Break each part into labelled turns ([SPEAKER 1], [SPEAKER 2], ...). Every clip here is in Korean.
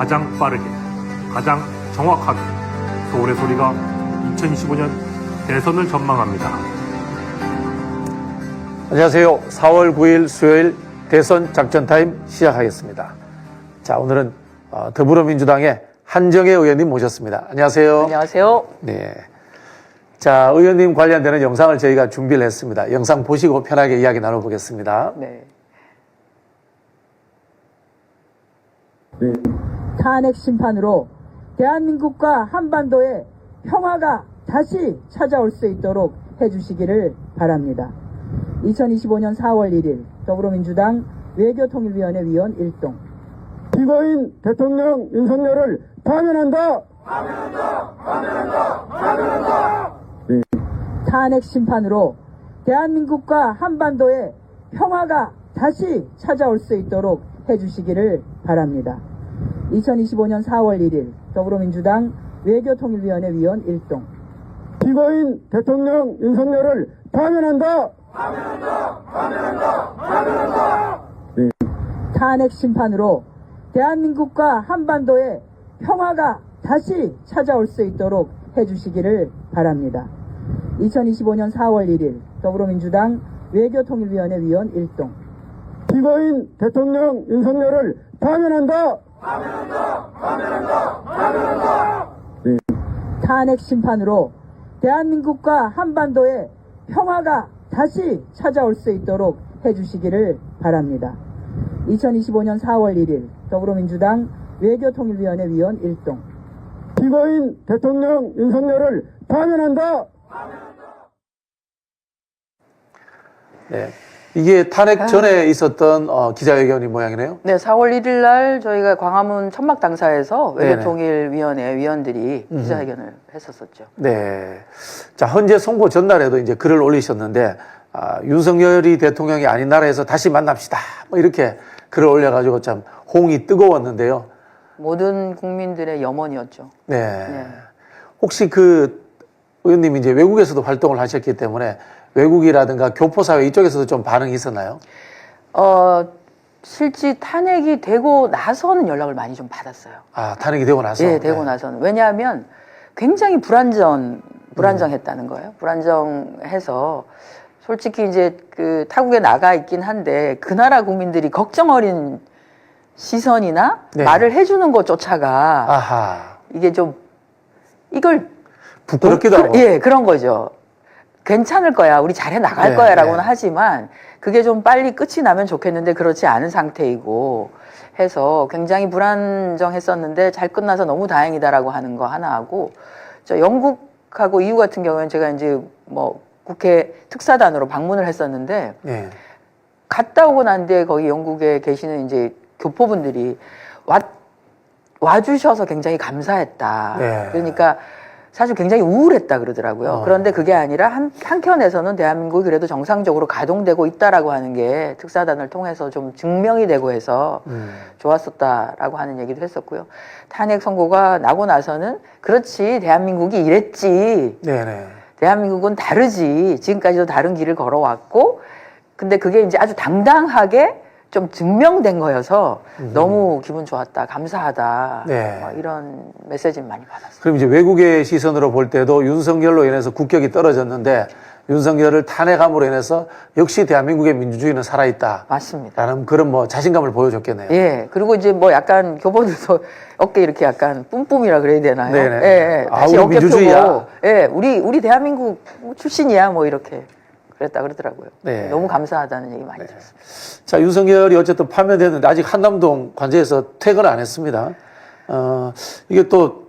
[SPEAKER 1] 가장 빠르게, 가장 정확하게 서울의 소리가 2025년 대선을 전망합니다.
[SPEAKER 2] 안녕하세요. 4월 9일 수요일 대선 작전타임 시작하겠습니다. 자, 오늘은 더불어민주당의 한정혜 의원님 모셨습니다. 안녕하세요.
[SPEAKER 3] 안녕하세요.
[SPEAKER 2] 네. 자, 의원님 관련되는 영상을 저희가 준비를 했습니다. 영상 보시고 편하게 이야기 나눠보겠습니다.
[SPEAKER 3] 네.
[SPEAKER 4] 탄핵 심판으로 대한민국과 한반도의 평화가 다시 찾아올 수 있도록 해주시기를 바랍니다. 2025년 4월 1일 더불어민주당 외교통일위원회 위원 1동.
[SPEAKER 5] 피고인 대통령 윤석열을 파면한다.
[SPEAKER 4] 탄핵 심판으로 대한민국과 한반도의 평화가 다시 찾아올 수 있도록 해주시기를 바랍니다. 2025년 4월 1일 더불어민주당 외교통일위원회 위원 1동.
[SPEAKER 5] 피고인 대통령 윤석열을 파면한다.
[SPEAKER 4] 탄핵 심판으로 대한민국과 한반도의 평화가 다시 찾아올 수 있도록 해주시기를 바랍니다. 2025년 4월 1일 더불어민주당 외교통일위원회 위원 1동.
[SPEAKER 5] 피고인 대통령 윤석열을 파면한다.
[SPEAKER 4] 탄핵 심판으로 대한민국과 한반도의 평화가 다시 찾아올 수 있도록 해주시기를 바랍니다. 2025년 4월 1일 더불어민주당 외교통일위원회 위원 1동.
[SPEAKER 5] 피고인 대통령 윤석열을 파면한다.
[SPEAKER 2] 네. 이게 탄핵 전에 있었던 기자회견이 모양이네요.
[SPEAKER 3] 네, 4월 1일 날 저희가 광화문 천막당사에서
[SPEAKER 2] 네네.
[SPEAKER 3] 외교통일위원회 위원들이 기자회견을 했었었죠.
[SPEAKER 2] 네. 자, 헌재 선고 전날에도 이제 글을 올리셨는데, 윤석열이 대통령이 아닌 나라에서 다시 만납시다. 뭐 이렇게 글을 올려가지고 참 호응이 뜨거웠는데요.
[SPEAKER 3] 모든 국민들의 염원이었죠.
[SPEAKER 2] 네.
[SPEAKER 3] 네.
[SPEAKER 2] 혹시 그 의원님이 이제 외국에서도 활동을 하셨기 때문에 외국이라든가 교포사회 이쪽에서도 좀 반응이 있었나요?
[SPEAKER 3] 실제 탄핵이 되고 나서는 연락을 많이 좀 받았어요.
[SPEAKER 2] 아, 탄핵이 되고 나서?
[SPEAKER 3] 예, 되고 나서는. 왜냐하면 굉장히 불안정했다는 거예요. 불안정해서 솔직히 이제 그 타국에 나가 있긴 한데 그 나라 국민들이 걱정 어린 시선이나
[SPEAKER 2] 네.
[SPEAKER 3] 말을 해주는 것조차가
[SPEAKER 2] 아하.
[SPEAKER 3] 이게 좀 이걸
[SPEAKER 2] 부끄럽기도 하고.
[SPEAKER 3] 예, 그런 거죠. 괜찮을 거야. 우리 잘해 나갈
[SPEAKER 2] 네,
[SPEAKER 3] 거야. 라고는
[SPEAKER 2] 네.
[SPEAKER 3] 하지만 그게 좀 빨리 끝이 나면 좋겠는데 그렇지 않은 상태이고 해서 굉장히 불안정했었는데 잘 끝나서 너무 다행이다라고 하는 거 하나 하고 저 영국하고 EU 같은 경우에는 제가 이제 뭐 국회 특사단으로 방문을 했었는데
[SPEAKER 2] 네.
[SPEAKER 3] 갔다 오고 난 뒤에 거기 영국에 계시는 이제 교포분들이 와주셔서 굉장히 감사했다.
[SPEAKER 2] 네.
[SPEAKER 3] 그러니까 사실 굉장히 우울했다 그러더라고요. 그런데 그게 아니라 한켠에서는 대한민국이 그래도 정상적으로 가동되고 있다라고 하는 게 특사단을 통해서 좀 증명이 되고 해서 좋았었다라고 하는 얘기도 했었고요. 탄핵 선고가 나고 나서는 그렇지 대한민국이 이랬지.
[SPEAKER 2] 네네.
[SPEAKER 3] 대한민국은 다르지. 지금까지도 다른 길을 걸어왔고 근데 그게 이제 아주 당당하게 좀 증명된 거여서 너무 기분 좋았다, 감사하다.
[SPEAKER 2] 네.
[SPEAKER 3] 이런 메시지를 많이 받았어요.
[SPEAKER 2] 그럼 이제 외국의 시선으로 볼 때도 윤석열로 인해서 국격이 떨어졌는데 윤석열을 탄핵함으로 인해서 역시 대한민국의 민주주의는 살아있다.
[SPEAKER 3] 맞습니다.
[SPEAKER 2] 라는 그런 뭐 자신감을 보여줬겠네요.
[SPEAKER 3] 예. 그리고 이제 뭐 약간 교포들도 어깨 이렇게 약간 뿜뿜이라 그래야 되나요?
[SPEAKER 2] 네네.
[SPEAKER 3] 예, 예.
[SPEAKER 2] 아,
[SPEAKER 3] 다시
[SPEAKER 2] 우리
[SPEAKER 3] 어깨
[SPEAKER 2] 민주주의야.
[SPEAKER 3] 펴고, 예. 우리 대한민국 출신이야. 뭐 이렇게 그랬다 그러더라고요.
[SPEAKER 2] 네.
[SPEAKER 3] 너무 감사하다는 얘기 많이 들었어요.
[SPEAKER 2] 자, 윤석열이 어쨌든 파면됐는데 아직 한남동 관저에서 퇴근 안 했습니다. 이게 또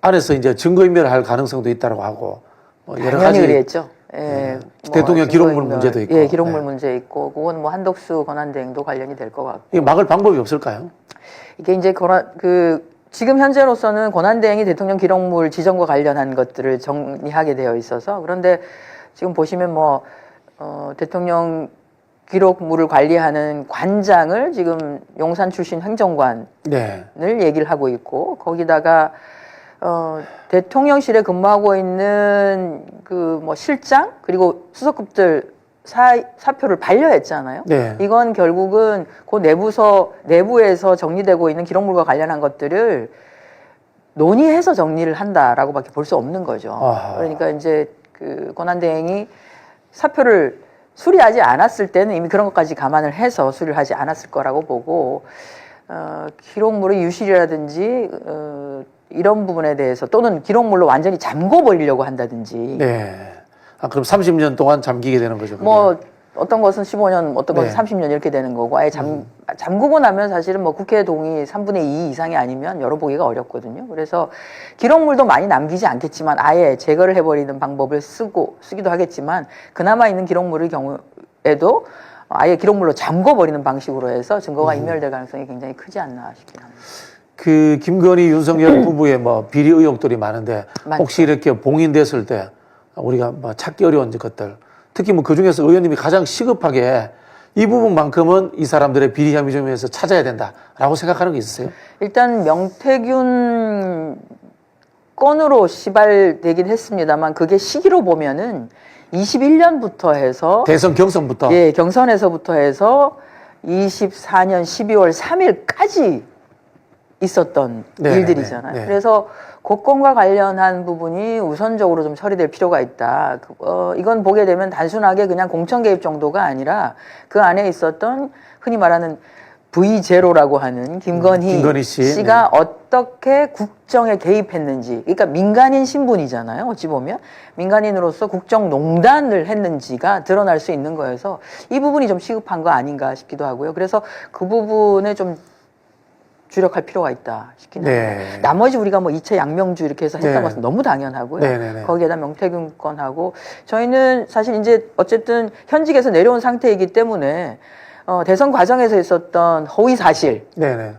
[SPEAKER 2] 안에서 이제 증거인멸을 할 가능성도 있다고 하고 뭐 여러
[SPEAKER 3] 당연히
[SPEAKER 2] 가지
[SPEAKER 3] 그랬죠. 예. 뭐
[SPEAKER 2] 대통령 기록물
[SPEAKER 3] 증거인멸,
[SPEAKER 2] 문제도 있고.
[SPEAKER 3] 예, 기록물
[SPEAKER 2] 네.
[SPEAKER 3] 문제 있고, 그건 뭐 한덕수 권한대행도 관련이 될 것 같고.
[SPEAKER 2] 이게 막을 방법이 없을까요?
[SPEAKER 3] 이게 이제 지금 현재로서는 권한대행이 대통령 기록물 지정과 관련한 것들을 정리하게 되어 있어서 그런데 지금 보시면 뭐 대통령 기록물을 관리하는 관장을 지금 용산 출신 행정관을
[SPEAKER 2] 네.
[SPEAKER 3] 얘기를 하고 있고 거기다가 대통령실에 근무하고 있는 그 뭐 실장 그리고 수석급들 사표를 반려했잖아요.
[SPEAKER 2] 네.
[SPEAKER 3] 이건 결국은 그 내부에서 정리되고 있는 기록물과 관련한 것들을 논의해서 정리를 한다라고밖에 볼 수 없는 거죠.
[SPEAKER 2] 아하.
[SPEAKER 3] 그러니까 이제 그 권한대행이 사표를 수리하지 않았을 때는 이미 그런 것까지 감안을 해서 수리를 하지 않았을 거라고 보고, 기록물의 유실이라든지 이런 부분에 대해서, 또는 기록물로 완전히 잠궈버리려고 한다든지,
[SPEAKER 2] 네. 아, 그럼 30년 동안 잠기게 되는 거죠. 그게?
[SPEAKER 3] 뭐 어떤 것은 15년, 어떤 것은
[SPEAKER 2] 네.
[SPEAKER 3] 30년 이렇게 되는 거고, 아예 잠그고 나면 사실은 뭐 국회 동의 3분의 2 이상이 아니면 열어보기가 어렵거든요. 그래서 기록물도 많이 남기지 않겠지만 아예 제거를 해버리는 방법을 쓰기도 하겠지만, 그나마 있는 기록물의 경우에도 아예 기록물로 잠궈버리는 방식으로 해서 증거가 인멸될 가능성이 굉장히 크지 않나 싶긴 합니다.
[SPEAKER 2] 그 김건희 윤석열 부부의 뭐 비리 의혹들이 많은데
[SPEAKER 3] 많죠.
[SPEAKER 2] 혹시 이렇게 봉인됐을 때 우리가 뭐 찾기 어려운 것들, 특히 뭐 그 중에서 의원님이 가장 시급하게 이 부분만큼은 이 사람들의 비리 혐의 점에서 찾아야 된다라고 생각하는 게 있으세요?
[SPEAKER 3] 일단 명태균 건으로 시발되긴 했습니다만, 그게 시기로 보면은 21년부터 해서
[SPEAKER 2] 대선 경선부터.
[SPEAKER 3] 예, 경선에서부터 해서 24년 12월 3일까지 있었던
[SPEAKER 2] 네,
[SPEAKER 3] 일들이잖아요.
[SPEAKER 2] 네, 네.
[SPEAKER 3] 그래서 고건과 관련한 부분이 우선적으로 좀 처리될 필요가 있다. 이건 보게 되면 단순하게 그냥 공천 개입 정도가 아니라 그 안에 있었던 흔히 말하는 V0라고 하는 김건희 씨가 어떻게 국정에 개입했는지, 그러니까 민간인 신분이잖아요. 어찌 보면 민간인으로서 국정농단을 했는지가 드러날 수 있는 거여서 이 부분이 좀 시급한 거 아닌가 싶기도 하고요. 그래서 그 부분에 좀 주력할 필요가 있다 싶긴
[SPEAKER 2] 네.
[SPEAKER 3] 합니다. 나머지 우리가 뭐 이채 양명주 이렇게 해서 했던
[SPEAKER 2] 네.
[SPEAKER 3] 것은 너무 당연하고요.
[SPEAKER 2] 네, 네, 네.
[SPEAKER 3] 거기에다 명태균 건하고, 저희는 사실 이제 어쨌든 현직에서 내려온 상태이기 때문에 대선 과정에서 있었던 허위 사실,
[SPEAKER 2] 네네.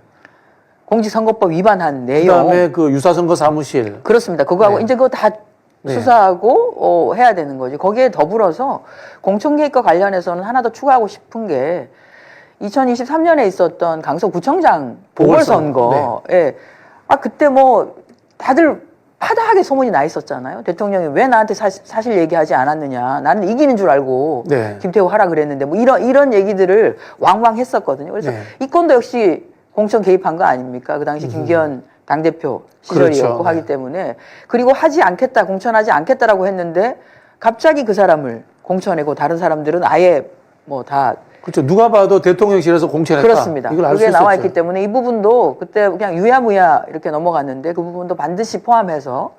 [SPEAKER 3] 공직선거법 위반한 내용,
[SPEAKER 2] 그다음에 그 유사선거 사무실.
[SPEAKER 3] 그렇습니다. 그거하고
[SPEAKER 2] 네.
[SPEAKER 3] 이제 그거 다
[SPEAKER 2] 네.
[SPEAKER 3] 수사하고 해야 되는 거지. 거기에 더불어서 공천 개입과 관련해서는 하나 더 추가하고 싶은 게 2023년에 있었던 강서구청장 보궐선거. 예. 아, 그때 뭐 다들 파다하게 소문이 나 있었잖아요. 대통령이 왜 나한테 사실 얘기하지 않았느냐. 나는 이기는 줄 알고
[SPEAKER 2] 네.
[SPEAKER 3] 김태호 하라 그랬는데, 뭐 이런 얘기들을 왕왕 했었거든요. 그래서
[SPEAKER 2] 네.
[SPEAKER 3] 이 건도 역시 공천 개입한 거 아닙니까? 그 당시 김기현 당대표 시절이었고
[SPEAKER 2] 그렇죠.
[SPEAKER 3] 하기 때문에. 그리고 하지 않겠다, 공천하지 않겠다라고 했는데 갑자기 그 사람을 공천하고 다른 사람들은 아예 뭐 다
[SPEAKER 2] 그렇죠. 누가 봐도 대통령실에서 공천했다.
[SPEAKER 3] 그렇습니다.
[SPEAKER 2] 이걸 알 수
[SPEAKER 3] 그게
[SPEAKER 2] 있었죠.
[SPEAKER 3] 나와 있기 때문에 이 부분도 그때 그냥 유야무야 이렇게 넘어갔는데, 그 부분도 반드시 포함해서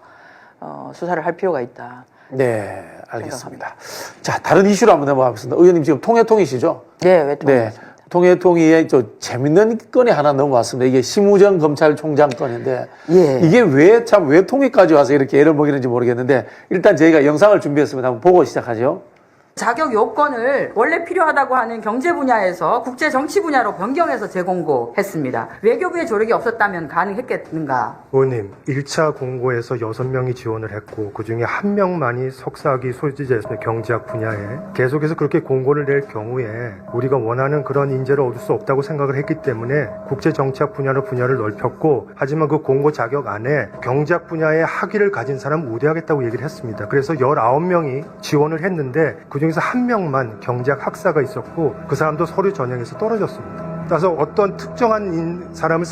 [SPEAKER 3] 수사를 할 필요가 있다.
[SPEAKER 2] 네, 알겠습니다. 자, 다른 이슈로 한번 넘어가겠습니다. 의원님 지금 통해통이시죠?
[SPEAKER 3] 네, 왜
[SPEAKER 2] 네. 통해통이에 저 재밌는 건이 하나 넘어왔습니다. 이게 심우정 검찰총장 건인데
[SPEAKER 3] 예.
[SPEAKER 2] 이게 왜 통해까지 와서 이렇게 애를 먹이는지 모르겠는데, 일단 저희가 영상을 준비했습니다. 한번 보고 시작하죠.
[SPEAKER 6] 자격 요건을 원래 필요하다고 하는 경제 분야에서 국제 정치 분야로 변경해서 재공고했습니다. 외교부의 조력이 없었다면 가능했겠는가?
[SPEAKER 7] 의원님, 1차 공고에서 6명이 지원을 했고 그중에 1명만이 석사학위 소지자였습니다. 경제학 분야에. 계속해서 그렇게 공고를 낼 경우에 우리가 원하는 그런 인재를 얻을 수 없다고 생각을 했기 때문에 국제정치학 분야로 분야를 넓혔고, 하지만 그 공고 자격 안에 경제학 분야의 학위를 가진 사람 우대하겠다고 얘기를 했습니다. 그래서 19명이 지원을 했는데 그중에서 1명만 경제학 학사가 있었고 그 사람도 서류 전형에서 떨어졌습니다. 따라서 어떤 특정한 사람을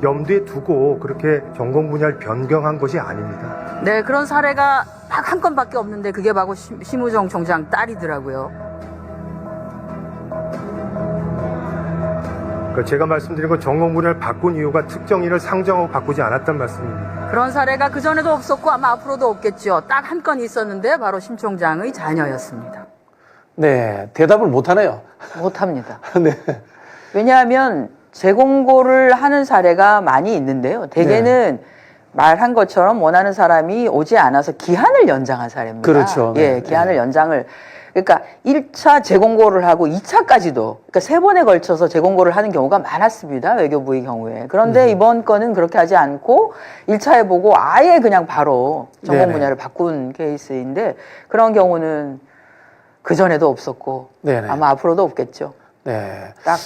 [SPEAKER 7] 염두에 두고 그렇게 전공 분야를 변경한 것이 아닙니다.
[SPEAKER 6] 네, 그런 사례가 딱 한 건밖에 없는데 그게 바로 심우정 총장 딸이더라고요.
[SPEAKER 7] 그러니까 제가 말씀드린 건 전공 분야를 바꾼 이유가 특정인을 상정하고 바꾸지 않았단 말씀입니다.
[SPEAKER 6] 그런 사례가 그전에도 없었고 아마 앞으로도 없겠죠. 딱 한 건 있었는데 바로 심 총장의 자녀였습니다.
[SPEAKER 2] 네, 대답을 못하네요.
[SPEAKER 3] 못합니다.
[SPEAKER 2] 네.
[SPEAKER 3] 왜냐하면 재공고를 하는 사례가 많이 있는데요. 대개는 말한 것처럼 원하는 사람이 오지 않아서 기한을 연장한 사례입니다.
[SPEAKER 2] 그렇죠. 네.
[SPEAKER 3] 예, 기한을 연장을. 그러니까 1차 재공고를 하고 2차까지도, 그러니까 3번에 걸쳐서 재공고를 하는 경우가 많았습니다. 외교부의 경우에. 그런데 이번 건은 그렇게 하지 않고 1차에 보고 아예 그냥 바로 전공
[SPEAKER 2] 네네.
[SPEAKER 3] 분야를 바꾼 케이스인데, 그런 경우는 그전에도 없었고
[SPEAKER 2] 네네.
[SPEAKER 3] 아마 앞으로도 없겠죠.
[SPEAKER 2] 네.
[SPEAKER 3] 딱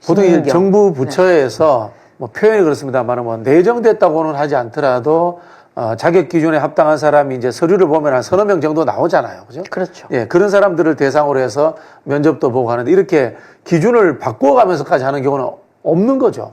[SPEAKER 2] 보통 이
[SPEAKER 3] 신경.
[SPEAKER 2] 정부 부처에서 뭐 표현이 그렇습니다만 뭐 내정됐다고는 하지 않더라도 자격 기준에 합당한 사람이 이제 서류를 보면 한 서너 명 정도 나오잖아요. 그죠?
[SPEAKER 3] 그렇죠.
[SPEAKER 2] 예, 그런 사람들을 대상으로 해서 면접도 보고 하는데 이렇게 기준을 바꾸어가면서까지 하는 경우는 없는 거죠.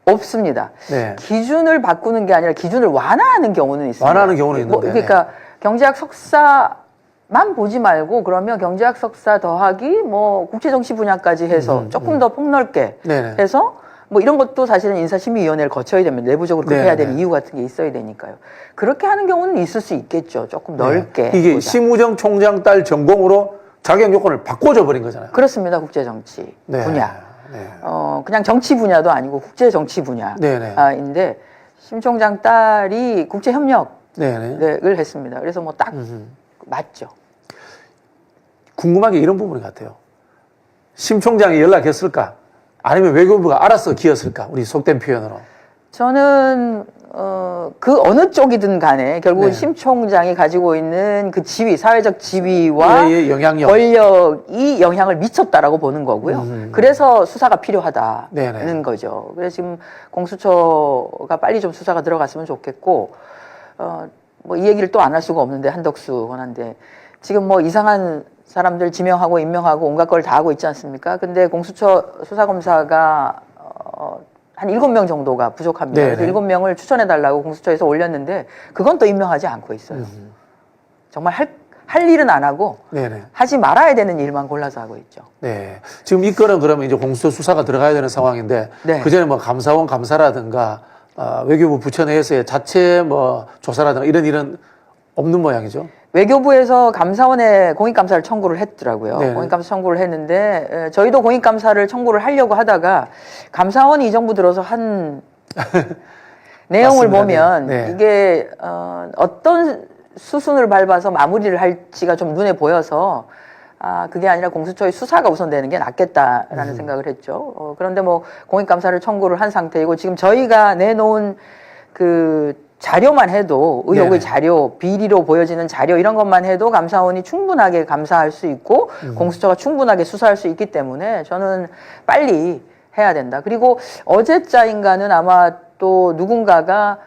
[SPEAKER 3] 없습니다.
[SPEAKER 2] 네.
[SPEAKER 3] 기준을 바꾸는 게 아니라 기준을 완화하는 경우는 있습니다.
[SPEAKER 2] 완화하는 경우는 있는데.
[SPEAKER 3] 그러니까 경제학 석사만 보지 말고 그러면 경제학 석사 더하기 뭐 국제정치 분야까지 해서 조금 더 폭넓게
[SPEAKER 2] 네네.
[SPEAKER 3] 해서 뭐 이런 것도 사실은 인사심의위원회를 거쳐야 되면 내부적으로 그렇게 해야
[SPEAKER 2] 네네.
[SPEAKER 3] 되는 이유 같은 게 있어야 되니까요. 그렇게 하는 경우는 있을 수 있겠죠. 조금 넓게.
[SPEAKER 2] 이게
[SPEAKER 3] 보자.
[SPEAKER 2] 심우정 총장 딸 전공으로 자격 요건을 바꿔줘 버린 거잖아요.
[SPEAKER 3] 그렇습니다. 국제정치
[SPEAKER 2] 네.
[SPEAKER 3] 분야.
[SPEAKER 2] 네.
[SPEAKER 3] 그냥 정치 분야도 아니고 국제정치
[SPEAKER 2] 네네.
[SPEAKER 3] 분야인데 심 총장 딸이 국제협력을
[SPEAKER 2] 네네.
[SPEAKER 3] 했습니다. 그래서 뭐 딱 맞죠.
[SPEAKER 2] 궁금한 게 이런 부분 같아요. 심 총장이 연락했을까? 아니면 외교부가 알아서 기었을까? 우리 속된 표현으로.
[SPEAKER 3] 저는 그 어느 쪽이든 간에 결국은
[SPEAKER 2] 네.
[SPEAKER 3] 심 총장이 가지고 있는 그 지위, 사회적 지위와
[SPEAKER 2] 의 영향력.
[SPEAKER 3] 권력이 영향을 미쳤다라고 보는 거고요. 그래서 수사가 필요하다는
[SPEAKER 2] 네네.
[SPEAKER 3] 거죠. 그래서 지금 공수처가 빨리 좀 수사가 들어갔으면 좋겠고, 뭐 이 얘기를 또 안 할 수가 없는데 한덕수 권한대 지금 뭐 이상한 사람들 지명하고 임명하고 온갖 걸 다 하고 있지 않습니까? 근데 공수처 수사검사가 한 7명 정도가 부족합니다.
[SPEAKER 2] 네네.
[SPEAKER 3] 그래서 7명을 추천해달라고 공수처에서 올렸는데 그건 또 임명하지 않고 있어요. 정말 할 일은 안 하고
[SPEAKER 2] 네네.
[SPEAKER 3] 하지 말아야 되는 일만 골라서 하고 있죠.
[SPEAKER 2] 네. 지금 이 건은 그러면 이제 공수처 수사가 들어가야 되는 상황인데
[SPEAKER 3] 네.
[SPEAKER 2] 그 전에 뭐 감사원 감사라든가 외교부 부처 내에서의 자체 뭐 조사라든가 이런 일은 없는 모양이죠.
[SPEAKER 3] 외교부에서 감사원에 공익감사를 청구를 했더라고요.
[SPEAKER 2] 네네.
[SPEAKER 3] 공익감사 청구를 했는데 저희도 공익감사를 청구를 하려고 하다가 감사원이 이 정부 들어서 한 내용을
[SPEAKER 2] 맞습니다.
[SPEAKER 3] 보면
[SPEAKER 2] 네.
[SPEAKER 3] 이게 어떤 수순을 밟아서 마무리를 할지가 좀 눈에 보여서 그게 아니라 공수처의 수사가 우선되는 게 낫겠다라는 생각을 했죠. 그런데 뭐 공익감사를 청구를 한 상태이고 지금 저희가 내놓은 그 자료만 해도 의혹의
[SPEAKER 2] 네네.
[SPEAKER 3] 자료, 비리로 보여지는 자료 이런 것만 해도 감사원이 충분하게 감사할 수 있고 공수처가 충분하게 수사할 수 있기 때문에 저는 빨리 해야 된다. 그리고 어제자인가는 아마 또 누군가가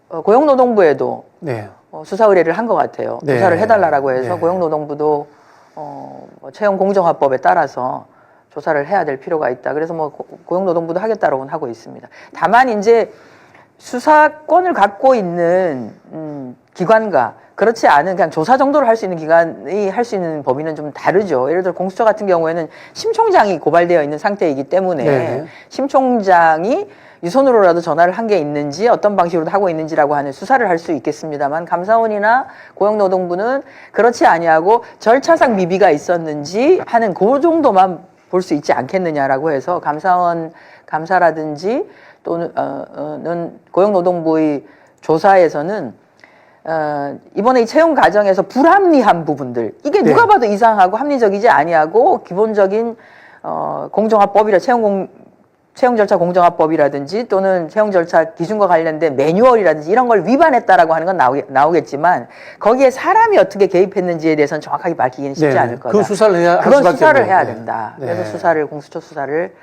[SPEAKER 3] 고용노동부에도
[SPEAKER 2] 네.
[SPEAKER 3] 수사 의뢰를 한 것 같아요.
[SPEAKER 2] 네.
[SPEAKER 3] 조사를 해달라고 해서
[SPEAKER 2] 네.
[SPEAKER 3] 고용노동부도 뭐 채용공정화법에 따라서 조사를 해야 될 필요가 있다. 그래서 뭐 고용노동부도 하겠다라고는 하고 있습니다. 다만 이제 수사권을 갖고 있는 기관과 그렇지 않은 그냥 조사 정도를 할 수 있는 기관이 할 수 있는 범위는 좀 다르죠. 예를 들어 공수처 같은 경우에는 심 총장이 고발되어 있는 상태이기 때문에
[SPEAKER 2] 네.
[SPEAKER 3] 심 총장이 유선으로라도 전화를 한 게 있는지 어떤 방식으로 하고 있는지라고 하는 수사를 할 수 있겠습니다만 감사원이나 고용노동부는 그렇지 아니하고 절차상 미비가 있었는지 하는 그 정도만 볼 수 있지 않겠느냐라고 해서 감사원 감사라든지 또는 고용노동부의 조사에서는 이번에 이 채용 과정에서 불합리한 부분들 이게
[SPEAKER 2] 네.
[SPEAKER 3] 누가 봐도 이상하고 합리적이지 아니하고 기본적인 공정화법이라 채용 절차 공정화법이라든지 또는 채용 절차 기준과 관련된 매뉴얼이라든지 이런 걸 위반했다라고 하는 건 나오겠지만 거기에 사람이 어떻게 개입했는지에 대해서는 정확하게 밝히기는 쉽지
[SPEAKER 2] 네.
[SPEAKER 3] 않을 거다.
[SPEAKER 2] 그 수사를 해야 할
[SPEAKER 3] 그건
[SPEAKER 2] 수밖에
[SPEAKER 3] 수사를
[SPEAKER 2] 없네요.
[SPEAKER 3] 해야
[SPEAKER 2] 네.
[SPEAKER 3] 된다.
[SPEAKER 2] 네.
[SPEAKER 3] 그래서 공수처 수사를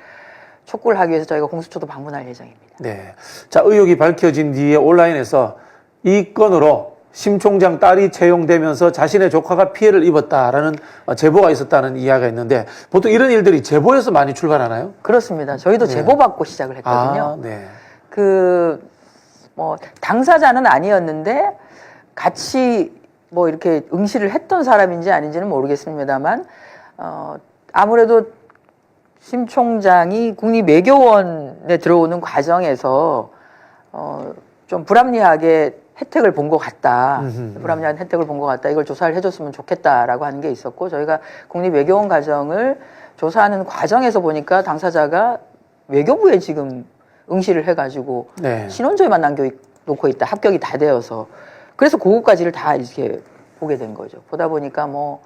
[SPEAKER 3] 촉구를 하기 위해서 저희가 공수처도 방문할 예정입니다.
[SPEAKER 2] 네. 자, 의혹이 밝혀진 뒤에 온라인에서 이 건으로 심 총장 딸이 채용되면서 자신의 조카가 피해를 입었다라는 제보가 있었다는 이야기가 있는데 보통 이런 일들이 제보에서 많이 출발하나요?
[SPEAKER 3] 그렇습니다. 저희도 제보받고 시작을 했거든요.
[SPEAKER 2] 네.
[SPEAKER 3] 뭐 당사자는 아니었는데 같이 뭐 이렇게 응시를 했던 사람인지 아닌지는 모르겠습니다만 아무래도 심 총장이 국립외교원에 들어오는 과정에서 좀 불합리하게 혜택을 본 것 같다. 불합리한 혜택을 본 것 같다. 이걸 조사를 해줬으면 좋겠다라고 하는 게 있었고 저희가 국립외교원 과정을 조사하는 과정에서 보니까 당사자가 외교부에 지금 응시를 해가지고
[SPEAKER 2] 네.
[SPEAKER 3] 신원조에만 남겨놓고 있다. 합격이 다 되어서 그래서 그것까지를 다 이렇게 보게 된 거죠. 보다 보니까 뭐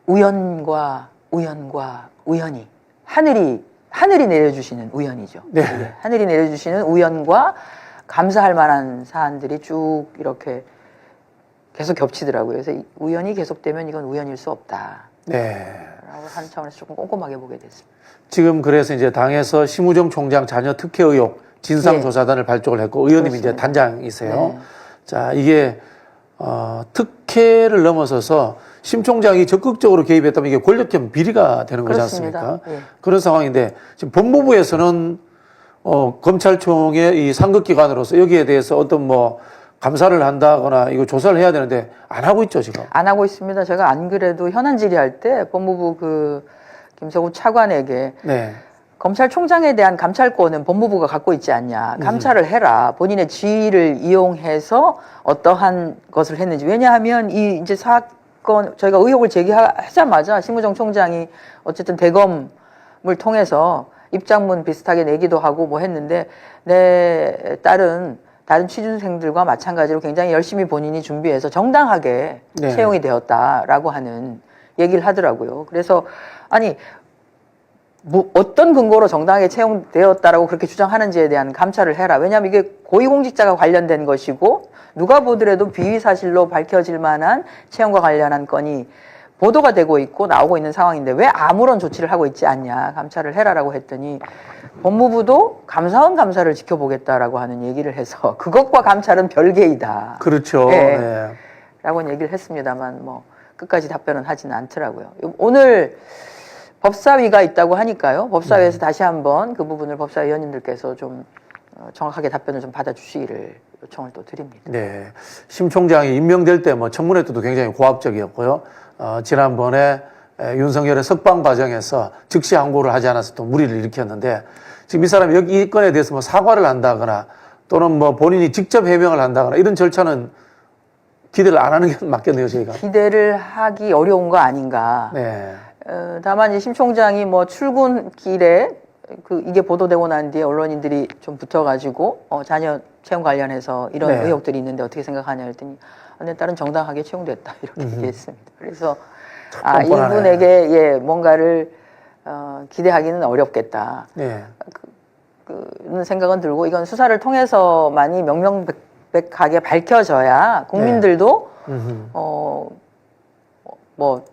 [SPEAKER 3] 우연과 우연이 하늘이 내려주시는 우연이죠.
[SPEAKER 2] 네.
[SPEAKER 3] 하늘이 내려주시는 우연과 감사할 만한 사안들이 쭉 이렇게 계속 겹치더라고요. 그래서 우연이 계속되면 이건 우연일 수 없다.
[SPEAKER 2] 네.
[SPEAKER 3] 라고 하는 차원에서 조금 꼼꼼하게 보게 됐습니다.
[SPEAKER 2] 지금 그래서 이제 당에서 심우정 총장 자녀 특혜 의혹 진상조사단을 발족을 했고 의원님이 이제
[SPEAKER 3] 그렇습니다.
[SPEAKER 2] 단장이세요.
[SPEAKER 3] 네.
[SPEAKER 2] 자, 이게 특혜를 넘어서서 심 총장이 적극적으로 개입했다면 이게 권력형 비리가 되는 거지
[SPEAKER 3] 그렇습니다.
[SPEAKER 2] 않습니까?
[SPEAKER 3] 예.
[SPEAKER 2] 그런 상황인데 지금 법무부에서는 검찰총의 이 상급기관으로서 여기에 대해서 어떤 뭐 감사를 한다거나 이거 조사를 해야 되는데 안 하고 있죠, 지금.
[SPEAKER 3] 안 하고 있습니다. 제가 안 그래도 현안 질의할 때 법무부 그 김석우 차관에게
[SPEAKER 2] 네.
[SPEAKER 3] 검찰총장에 대한 감찰권은 법무부가 갖고 있지 않냐. 감찰을 해라. 본인의 지위를 이용해서 어떠한 것을 했는지. 왜냐하면 이 이제 사건 저희가 의혹을 제기하자마자 심우정 총장이 어쨌든 대검을 통해서 입장문 비슷하게 내기도 하고 뭐 했는데 내 딸은 다른 취준생들과 마찬가지로 굉장히 열심히 본인이 준비해서 정당하게
[SPEAKER 2] 네.
[SPEAKER 3] 채용이 되었다라고 하는 얘기를 하더라고요. 그래서 아니 뭐 어떤 근거로 정당하게 채용되었다라고 그렇게 주장하는지에 대한 감찰을 해라. 왜냐하면 이게 고위공직자가 관련된 것이고 누가 보더라도 비위 사실로 밝혀질 만한 채용과 관련한 건이 보도가 되고 있고 나오고 있는 상황인데 왜 아무런 조치를 하고 있지 않냐. 감찰을 해라라고 했더니 법무부도 감사원 감사를 지켜보겠다라고 하는 얘기를 해서 그것과 감찰은 별개이다.
[SPEAKER 2] 그렇죠.
[SPEAKER 3] 네.
[SPEAKER 2] 네.
[SPEAKER 3] 라고는 얘기를 했습니다만 뭐 끝까지 답변은 하지는 않더라고요. 오늘 법사위가 있다고 하니까요. 법사위에서 다시 한번 그 부분을 법사위원님들께서 좀 정확하게 답변을 좀 받아주시기를 요청을 또 드립니다.
[SPEAKER 2] 네. 심 총장이 임명될 때 뭐 청문회 때도 굉장히 고압적이었고요. 지난번에 윤석열의 석방 과정에서 즉시 항고를 하지 않아서 또 무리를 일으켰는데 지금 이 사람이 여기 이 건에 대해서 뭐 사과를 한다거나 또는 뭐 본인이 직접 해명을 한다거나 이런 절차는 기대를 안 하는 게 맞겠네요, 저희가.
[SPEAKER 3] 기대를 하기 어려운 거 아닌가.
[SPEAKER 2] 네.
[SPEAKER 3] 다만 이제 심 총장이 뭐 출근길에 이게 보도되고 난 뒤에 언론인들이 좀 붙어가지고 자녀 채용 관련해서 이런
[SPEAKER 2] 네.
[SPEAKER 3] 의혹들이 있는데 어떻게 생각하냐 했더니 내 딸은 정당하게 채용됐다 이렇게 얘기했습니다. 그래서
[SPEAKER 2] 뻔뻔하네.
[SPEAKER 3] 이분에게 예 뭔가를 기대하기는 어렵겠다.
[SPEAKER 2] 네.
[SPEAKER 3] 그런 생각은 들고 이건 수사를 통해서만이 명명백백하게 밝혀져야 국민들도 뭐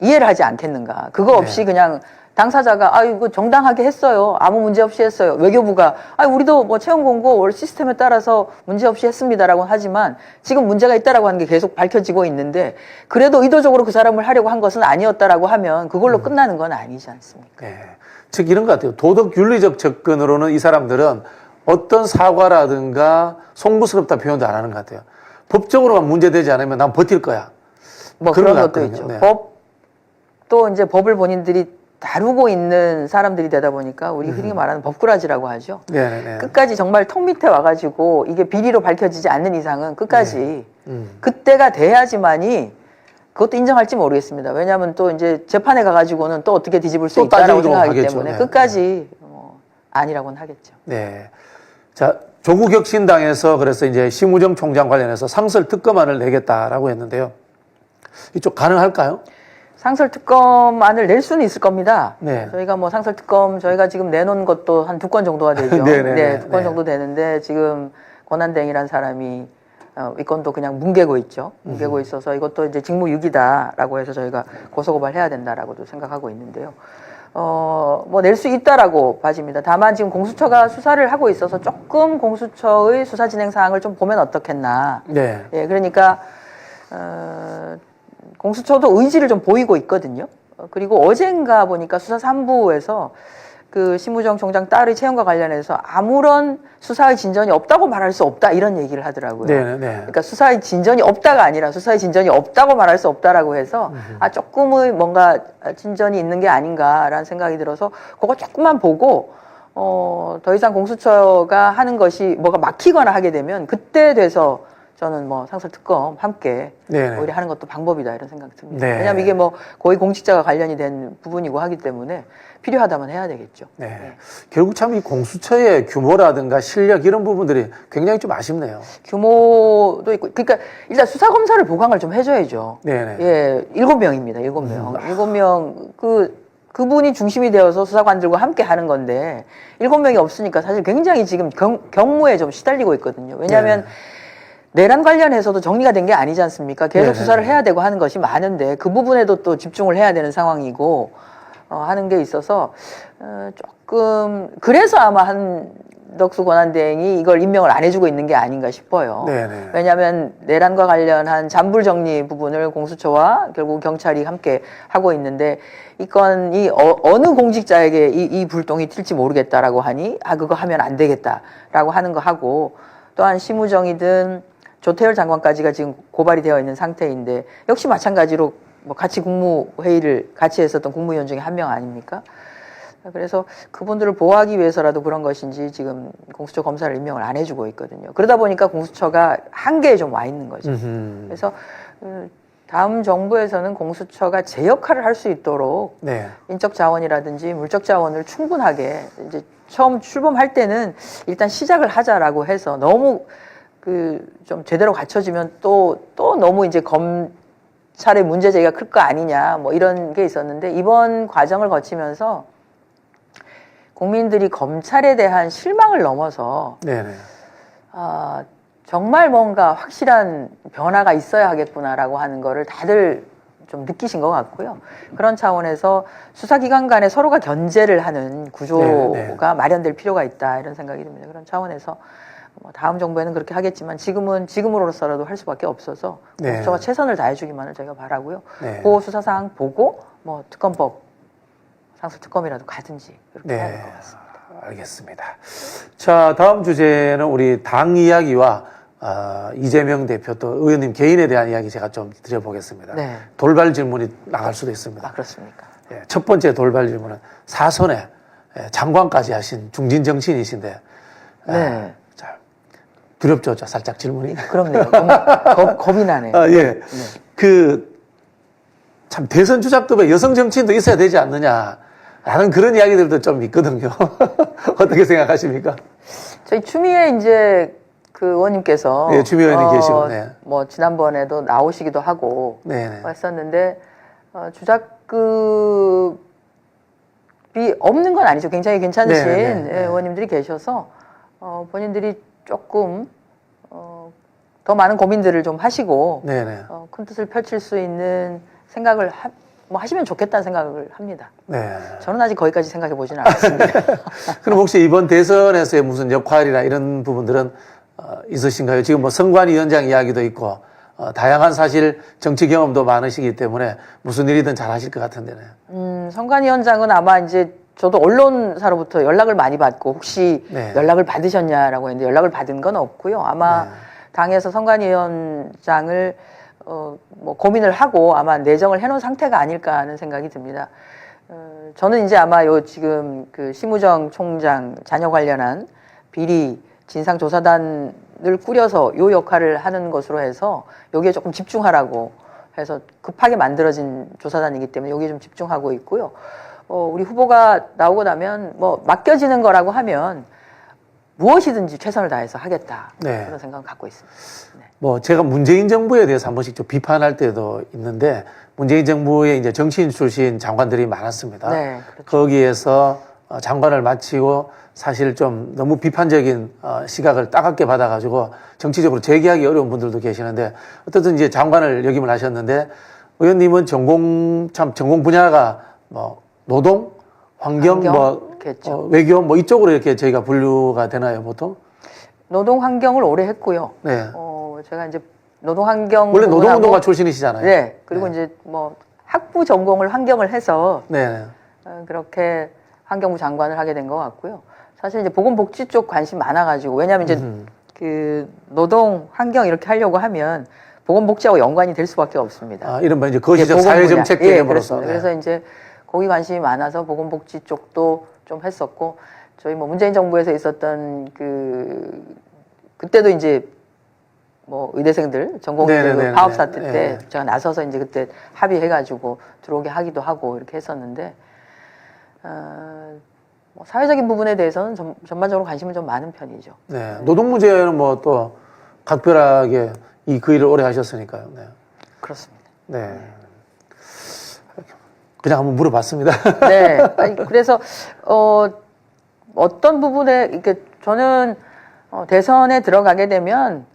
[SPEAKER 3] 이해를 하지 않겠는가. 그거 없이 그냥 당사자가 이거 정당하게 했어요. 아무 문제 없이 했어요. 외교부가 우리도 뭐 채용 공고 월 시스템에 따라서 문제 없이 했습니다라고 하지만 지금 문제가 있다라고 하는 게 계속 밝혀지고 있는데 그래도 의도적으로 그 사람을 하려고 한 것은 아니었다라고 하면 그걸로 끝나는 건 아니지 않습니까?
[SPEAKER 2] 네. 즉 이런 것 같아요. 도덕 윤리적 접근으로는 이 사람들은 어떤 사과라든가 송구스럽다 표현도 안 하는 것 같아요. 법적으로만 문제되지 않으면 난 버틸 거야.
[SPEAKER 3] 뭐
[SPEAKER 2] 그런
[SPEAKER 3] 그런
[SPEAKER 2] 것
[SPEAKER 3] 것도
[SPEAKER 2] 같거든요.
[SPEAKER 3] 있죠.
[SPEAKER 2] 네.
[SPEAKER 3] 또 이제 법을 본인들이 다루고 있는 사람들이 되다 보니까 우리 흔히 말하는 법꾸라지라고 하죠.
[SPEAKER 2] 네네.
[SPEAKER 3] 끝까지 정말 턱 밑에 와가지고 이게 비리로 밝혀지지 않는 이상은 끝까지
[SPEAKER 2] 네.
[SPEAKER 3] 그때가 돼야지만이 그것도 인정할지 모르겠습니다. 왜냐하면 또 이제 재판에 가가지고는 또 어떻게 뒤집을 수
[SPEAKER 2] 또
[SPEAKER 3] 있다라고
[SPEAKER 2] 따지기도
[SPEAKER 3] 생각하기
[SPEAKER 2] 하겠죠.
[SPEAKER 3] 때문에
[SPEAKER 2] 네.
[SPEAKER 3] 끝까지 아니라고는 하겠죠.
[SPEAKER 2] 네. 자, 조국혁신당에서 그래서 이제 심우정 총장 관련해서 상설 특검안을 내겠다라고 했는데요. 이쪽 가능할까요?
[SPEAKER 3] 상설 특검안을 낼 수는 있을 겁니다.
[SPEAKER 2] 네.
[SPEAKER 3] 저희가 뭐 상설 특검 저희가 지금 내놓은 것도 한 2건 정도가 되죠.
[SPEAKER 2] 네네네.
[SPEAKER 3] 네, 2건
[SPEAKER 2] 네.
[SPEAKER 3] 정도 되는데 지금 권한대행이라는 사람이 이 건도 그냥 뭉개고 있죠. 뭉개고 있어서 이것도 이제 직무유기다라고 해서 저희가 고소고발해야 된다라고도 생각하고 있는데요. 뭐 낼 수 있다라고 봐집니다. 다만 지금 공수처가 수사를 하고 있어서 조금 공수처의 수사 진행 사항을 좀 보면 어떻겠나.
[SPEAKER 2] 네.
[SPEAKER 3] 예, 그러니까 공수처도 의지를 좀 보이고 있거든요. 그리고 어젠가 보니까 수사 3부에서 그 심우정 총장 딸의 채용과 관련해서 아무런 수사의 진전이 없다고 말할 수 없다 이런 얘기를 하더라고요.
[SPEAKER 2] 네.
[SPEAKER 3] 그러니까 수사의 진전이 없다가 아니라 수사의 진전이 없다고 말할 수 없다라고 해서 조금의 뭔가 진전이 있는 게 아닌가라는 생각이 들어서 그거 조금만 보고 더 이상 공수처가 하는 것이 뭐가 막히거나 하게 되면 그때 돼서 저는 뭐 상설특검 함께
[SPEAKER 2] 네네.
[SPEAKER 3] 오히려 하는 것도 방법이다 이런 생각이 듭니다.
[SPEAKER 2] 네.
[SPEAKER 3] 왜냐하면 이게 뭐 거의 공직자가 관련이 된 부분이고 하기 때문에 필요하다면 해야 되겠죠.
[SPEAKER 2] 네. 결국 참 이 공수처의 규모라든가 실력 이런 부분들이 굉장히 좀 아쉽네요.
[SPEAKER 3] 규모도 있고 그러니까 일단 수사검사를 보강을 좀 해줘야죠.
[SPEAKER 2] 네네.
[SPEAKER 3] 예, 7명입니다. 7명. 7명 그분이 중심이 되어서 수사관들과 함께 하는 건데 7명이 없으니까 사실 굉장히 지금 경무에 좀 시달리고 있거든요. 왜냐하면 내란 관련해서도 정리가 된 게 아니지 않습니까? 계속
[SPEAKER 2] 네네.
[SPEAKER 3] 수사를 해야 되고 하는 것이 많은데 그 부분에도 또 집중을 해야 되는 상황이고 하는 게 있어서 조금 그래서 아마 한 한덕수 권한대행이 이걸 임명을 안 해주고 있는 게 아닌가 싶어요.
[SPEAKER 2] 네네.
[SPEAKER 3] 왜냐하면 내란과 관련한 잔불 정리 부분을 공수처와 결국 경찰이 함께 하고 있는데 이 건이 어느 공직자에게 이 불똥이 튈지 모르겠다라고 하니 그거 하면 안 되겠다라고 하는 거 하고 또한 심우정이든 조태열 장관까지가 지금 고발이 되어 있는 상태인데 역시 마찬가지로 뭐 같이 국무회의를 같이 했었던 국무위원 중에 한 명 아닙니까? 그래서 그분들을 보호하기 위해서라도 그런 것인지 지금 공수처 검사를 임명을 안 해주고 있거든요. 그러다 보니까 공수처가 한계에 좀 와 있는 거죠. 그래서 다음 정부에서는 공수처가 제 역할을 할 수 있도록
[SPEAKER 2] 네.
[SPEAKER 3] 인적 자원이라든지 물적 자원을 충분하게 이제 처음 출범할 때는 일단 시작을 하자라고 해서 너무 좀 제대로 갖춰지면 또 너무 이제 검찰의 문제 제기가 클 거 아니냐 뭐 이런 게 있었는데 이번 과정을 거치면서 국민들이 검찰에 대한 실망을 넘어서
[SPEAKER 2] 네네.
[SPEAKER 3] 정말 뭔가 확실한 변화가 있어야 하겠구나라고 하는 거를 다들 좀 느끼신 것 같고요. 그런 차원에서 수사기관 간에 서로가 견제를 하는 구조가 마련될 필요가 있다 이런 생각이 듭니다. 그런 차원에서 다음 정부에는 그렇게 하겠지만 지금으로서라도 할 수밖에 없어서 공수처가 최선을 다해주기만을 저희가 바라고요.
[SPEAKER 2] 네.
[SPEAKER 3] 그 수사사항 보고 뭐 특검법 상습특검이라도 가든지 그렇게 해야 될 것 같습니다.
[SPEAKER 2] 알겠습니다. 자, 다음 주제는 우리 당 이야기와 이재명 대표 또 의원님 개인에 대한 이야기 제가 좀 드려보겠습니다.
[SPEAKER 3] 네.
[SPEAKER 2] 돌발 질문이 나갈 수도 있습니다.
[SPEAKER 3] 그렇습니까?
[SPEAKER 2] 예, 첫 번째 돌발 질문은 사선에 장관까지 하신 중진 정치인이신데
[SPEAKER 3] 네.
[SPEAKER 2] 자, 두렵죠, 살짝 질문이.
[SPEAKER 3] 그럼요. 겁이 나네요.
[SPEAKER 2] 예. 참 대선 주자급의 여성 정치인도 있어야 되지 않느냐라는 그런 이야기들도 좀 있거든요. 어떻게 생각하십니까?
[SPEAKER 3] 저희 추미애 이제 그 의원님께서
[SPEAKER 2] 네, 추미애 의원님 계시고, 네.
[SPEAKER 3] 뭐 지난번에도 나오시기도 하고
[SPEAKER 2] 네네.
[SPEAKER 3] 했었는데 주자급이 없는 건 아니죠. 굉장히 괜찮으신
[SPEAKER 2] 네네.
[SPEAKER 3] 의원님들이 계셔서 본인들이 조금 더 많은 고민들을 좀 하시고
[SPEAKER 2] 네네.
[SPEAKER 3] 큰 뜻을 펼칠 수 있는 생각을 하시면 좋겠다는 생각을 합니다.
[SPEAKER 2] 네.
[SPEAKER 3] 저는 아직 거기까지 생각해 보지는 않았습니다.
[SPEAKER 2] 그럼 혹시 이번 대선에서의 무슨 역할이나 이런 부분들은 있으신가요? 지금 뭐 선관위원장 이야기도 있고 다양한 사실 정치 경험도 많으시기 때문에 무슨 일이든 잘 하실 것 같은데요.
[SPEAKER 3] 선관위원장은 아마 이제 저도 언론사로부터 연락을 많이 받고 혹시
[SPEAKER 2] 네.
[SPEAKER 3] 연락을 받으셨냐라고 했는데 연락을 받은 건 없고요. 아마 당에서 선관위원장을 뭐 고민을 하고 아마 내정을 해놓은 상태가 아닐까 하는 생각이 듭니다. 저는 이제 아마 지금 그 심우정 총장 자녀 관련한 비리 진상조사단을 꾸려서 요 역할을 하는 것으로 해서 여기에 조금 집중하라고 해서 급하게 만들어진 조사단이기 때문에 여기에 좀 집중하고 있고요. 우리 후보가 나오고 나면 뭐 맡겨지는 거라고 하면 무엇이든지 최선을 다해서 하겠다.
[SPEAKER 2] 네.
[SPEAKER 3] 그런 생각을 갖고 있습니다. 네.
[SPEAKER 2] 뭐 제가 문재인 정부에 대해서 한 번씩 좀 비판할 때도 있는데 문재인 정부에 이제 정치인 출신 장관들이 많았습니다.
[SPEAKER 3] 네, 그렇죠.
[SPEAKER 2] 거기에서 장관을 마치고 사실 좀 너무 비판적인 시각을 따갑게 받아가지고 정치적으로 재기하기 어려운 분들도 계시는데 어쨌든 이제 장관을 역임을 하셨는데 의원님은 전공 분야가 뭐 노동, 환경 뭐 외교 뭐 이쪽으로 이렇게 저희가 분류가 되나요 보통?
[SPEAKER 3] 노동 환경을 오래 했고요.
[SPEAKER 2] 네.
[SPEAKER 3] 제가 이제 노동 환경
[SPEAKER 2] 원래 노동운동가 출신이시잖아요.
[SPEAKER 3] 네. 그리고
[SPEAKER 2] 네.
[SPEAKER 3] 이제 뭐 학부 전공을 환경을 해서
[SPEAKER 2] 네.
[SPEAKER 3] 그렇게 환경부 장관을 하게 된 것 같고요. 사실 이제 보건복지 쪽 관심 많아가지고 왜냐하면 이제 그 노동 환경 이렇게 하려고 하면 보건복지하고 연관이 될 수밖에 없습니다.
[SPEAKER 2] 이른바 이제 거시적 사회정책 개념으로서. 네.
[SPEAKER 3] 그래서 이제 거기 관심이 많아서 보건복지 쪽도 좀 했었고 저희 뭐 문재인 정부에서 있었던 그때도 이제 뭐 의대생들 전공의들 파업 사태 때 제가 나서서 이제 그때 합의해가지고 들어오게 하기도 하고 이렇게 했었는데 뭐 사회적인 부분에 대해서는 전반적으로 관심은 좀 많은 편이죠.
[SPEAKER 2] 네. 노동 문제는 뭐 또 각별하게 그 일을 오래 하셨으니까요. 네.
[SPEAKER 3] 그렇습니다.
[SPEAKER 2] 네. 그냥 한번 물어봤습니다.
[SPEAKER 3] 네. 아니, 그래서 어떤 부분에 이렇게 저는 대선에 들어가게 되면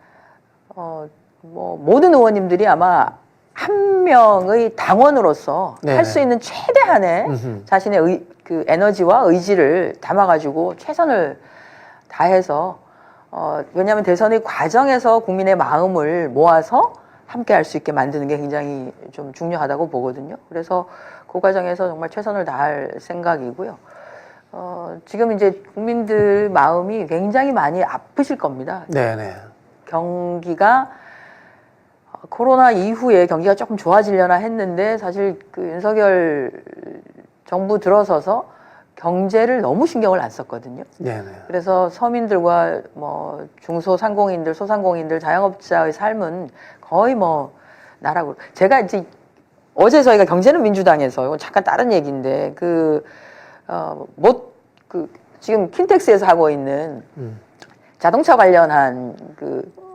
[SPEAKER 3] 뭐 모든 의원님들이 아마 한 명의 당원으로서 할 수 있는 최대한의 자신의 그 에너지와 의지를 담아가지고 최선을 다 해서 왜냐하면 대선의 과정에서 국민의 마음을 모아서 함께 할 수 있게 만드는 게 굉장히 좀 중요하다고 보거든요. 그래서 그 과정에서 정말 최선을 다할 생각이고요. 지금 이제 국민들 마음이 굉장히 많이 아프실 겁니다.
[SPEAKER 2] 네네.
[SPEAKER 3] 경기가 코로나 이후에 경기가 조금 좋아지려나 했는데 사실 그 윤석열 정부 들어서서 경제를 너무 신경을 안 썼거든요.
[SPEAKER 2] 네네.
[SPEAKER 3] 그래서 서민들과 뭐 중소상공인들, 소상공인들, 자영업자의 삶은 거의 뭐 나라고. 제가 이제 어제 저희가 경제는 민주당에서 이건 잠깐 다른 얘기인데 지금 킨텍스에서 하고 있는 자동차 관련한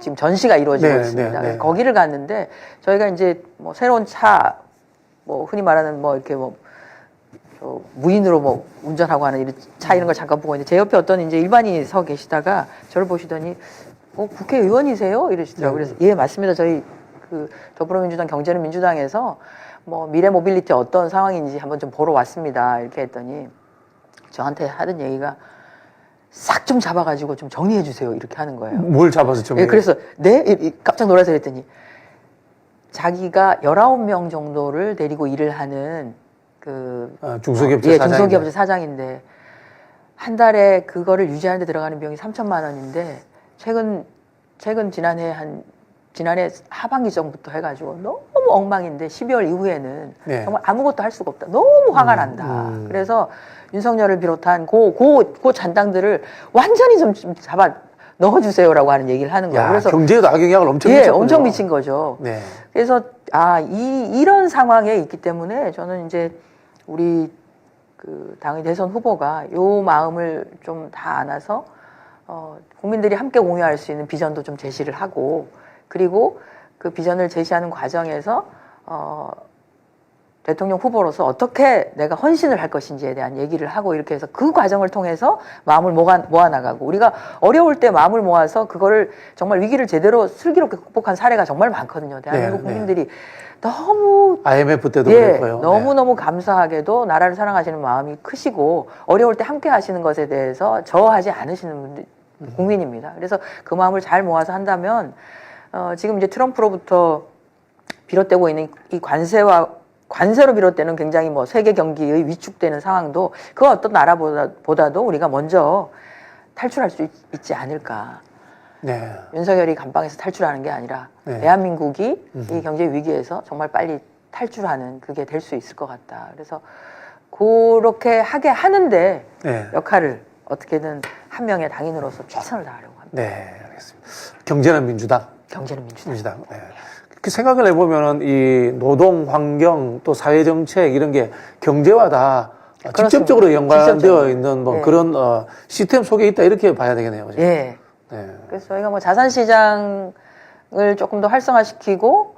[SPEAKER 3] 지금 전시가 이루어지고
[SPEAKER 2] 네,
[SPEAKER 3] 있습니다.
[SPEAKER 2] 네, 네.
[SPEAKER 3] 거기를 갔는데 저희가 이제 뭐 새로운 차, 뭐 흔히 말하는 뭐 이렇게 뭐 무인으로 뭐 운전하고 하는 이런 차 이런 걸 잠깐 보고 있는데 제 옆에 어떤 이제 일반인이 서 계시다가 저를 보시더니 국회의원이세요? 이러시더라고요. 그래서 예, 맞습니다. 저희 더불어민주당 경제는 민주당에서 뭐 미래 모빌리티 어떤 상황인지 한번 좀 보러 왔습니다. 이렇게 했더니 저한테 하던 얘기가 싹 좀 잡아가지고 좀 정리해 주세요. 이렇게 하는 거예요.
[SPEAKER 2] 뭘 잡아서 좀.
[SPEAKER 3] 예, 그래서 네? 깜짝 놀라서 그랬더니 자기가 19명 정도를 데리고 일을 하는
[SPEAKER 2] 중소기업체 사장.
[SPEAKER 3] 중소기업체 사장인데 한 달에 그거를 유지하는 데 들어가는 비용이 3천만 원인데 지난해 하반기 정부터 해가지고 너무 엉망인데 12월 이후에는
[SPEAKER 2] 네.
[SPEAKER 3] 정말 아무것도 할 수가 없다. 너무 화가 난다. 그래서 윤석열을 비롯한 그 잔당들을 완전히 좀 잡아 넣어주세요라고 하는 얘기를 하는 거예요. 그래서
[SPEAKER 2] 경제에도 악영향을 엄청 미쳤군요.
[SPEAKER 3] 엄청 미친 거죠.
[SPEAKER 2] 네.
[SPEAKER 3] 그래서 이런 상황에 있기 때문에 저는 이제 우리 당의 대선 후보가 요 마음을 좀 다 안아서 국민들이 함께 공유할 수 있는 비전도 좀 제시를 하고 그리고 그 비전을 제시하는 과정에서 대통령 후보로서 어떻게 내가 헌신을 할 것인지에 대한 얘기를 하고 이렇게 해서 그 과정을 통해서 마음을 모아나가고 우리가 어려울 때 마음을 모아서 그거를 정말 위기를 제대로 슬기롭게 극복한 사례가 정말 많거든요. 대한민국 국민들이 너무
[SPEAKER 2] IMF 때도 그랬고요.
[SPEAKER 3] 너무너무 감사하게도 나라를 사랑하시는 마음이 크시고 어려울 때 함께 하시는 것에 대해서 저하지 않으시는 분들 국민입니다. 그래서 그 마음을 잘 모아서 한다면 지금 이제 트럼프로부터 비롯되고 있는 이 관세로 비롯되는 굉장히 뭐 세계 경기의 위축되는 상황도 그 어떤 나라보다도 우리가 먼저 탈출할 수 있지 않을까.
[SPEAKER 2] 네.
[SPEAKER 3] 윤석열이 감방에서 탈출하는 게 아니라
[SPEAKER 2] 네.
[SPEAKER 3] 대한민국이 이 경제 위기에서 정말 빨리 탈출하는 그게 될 수 있을 것 같다. 그래서 그렇게 하게 하는데
[SPEAKER 2] 네.
[SPEAKER 3] 역할을 어떻게든 한 명의 당인으로서 최선을 다하려고 합니다.
[SPEAKER 2] 네, 알겠습니다. 경제는 민주당.
[SPEAKER 3] 경제는 민주당.
[SPEAKER 2] 네. 그 생각을 해보면은 이 노동 환경 또 사회 정책 이런 게 경제와 다
[SPEAKER 3] 그렇습니다.
[SPEAKER 2] 직접적으로 연관되어
[SPEAKER 3] 직접적으로.
[SPEAKER 2] 있는 뭐
[SPEAKER 3] 네.
[SPEAKER 2] 그런 시스템 속에 있다 이렇게 봐야 되겠네요. 그죠?
[SPEAKER 3] 예.
[SPEAKER 2] 네.
[SPEAKER 3] 그래서 저희가 뭐 자산시장을 조금 더 활성화시키고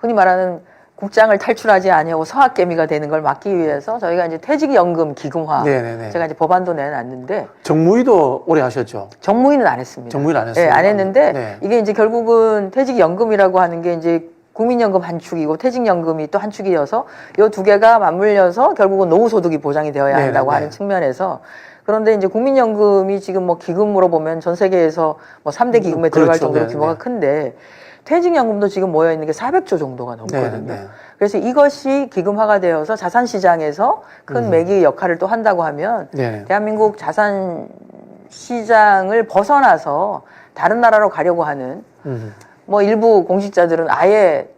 [SPEAKER 3] 흔히 말하는 국장을 탈출하지 아니하고 서학개미가 되는 걸 막기 위해서 저희가 이제 퇴직연금 기금화
[SPEAKER 2] 네네네.
[SPEAKER 3] 제가 이제 법안도 내놨는데
[SPEAKER 2] 정무위도 오래 하셨죠?
[SPEAKER 3] 정무위는 안 했습니다.
[SPEAKER 2] 정무위는 안 했어요.
[SPEAKER 3] 네, 안 했는데
[SPEAKER 2] 네.
[SPEAKER 3] 이게 이제 결국은 퇴직연금이라고 하는 게 이제 국민연금 한 축이고 퇴직연금이 또 한 축이어서 요 두 개가 맞물려서 결국은 노후소득이 보장이 되어야 한다고
[SPEAKER 2] 네네네.
[SPEAKER 3] 하는 측면에서 그런데 이제 국민연금이 지금 뭐 기금으로 보면 전 세계에서 뭐 3대 기금에 들어갈
[SPEAKER 2] 그렇죠.
[SPEAKER 3] 정도로
[SPEAKER 2] 네네.
[SPEAKER 3] 규모가 큰데 퇴직연금도 지금 모여 있는 게 400조 정도가 넘거든요.
[SPEAKER 2] 네네.
[SPEAKER 3] 그래서 이것이 기금화가 되어서 자산시장에서 큰 매기 역할을 또 한다고 하면
[SPEAKER 2] 네.
[SPEAKER 3] 대한민국 자산 시장을 벗어나서 다른 나라로 가려고 하는 뭐 일부 공직자들은 아예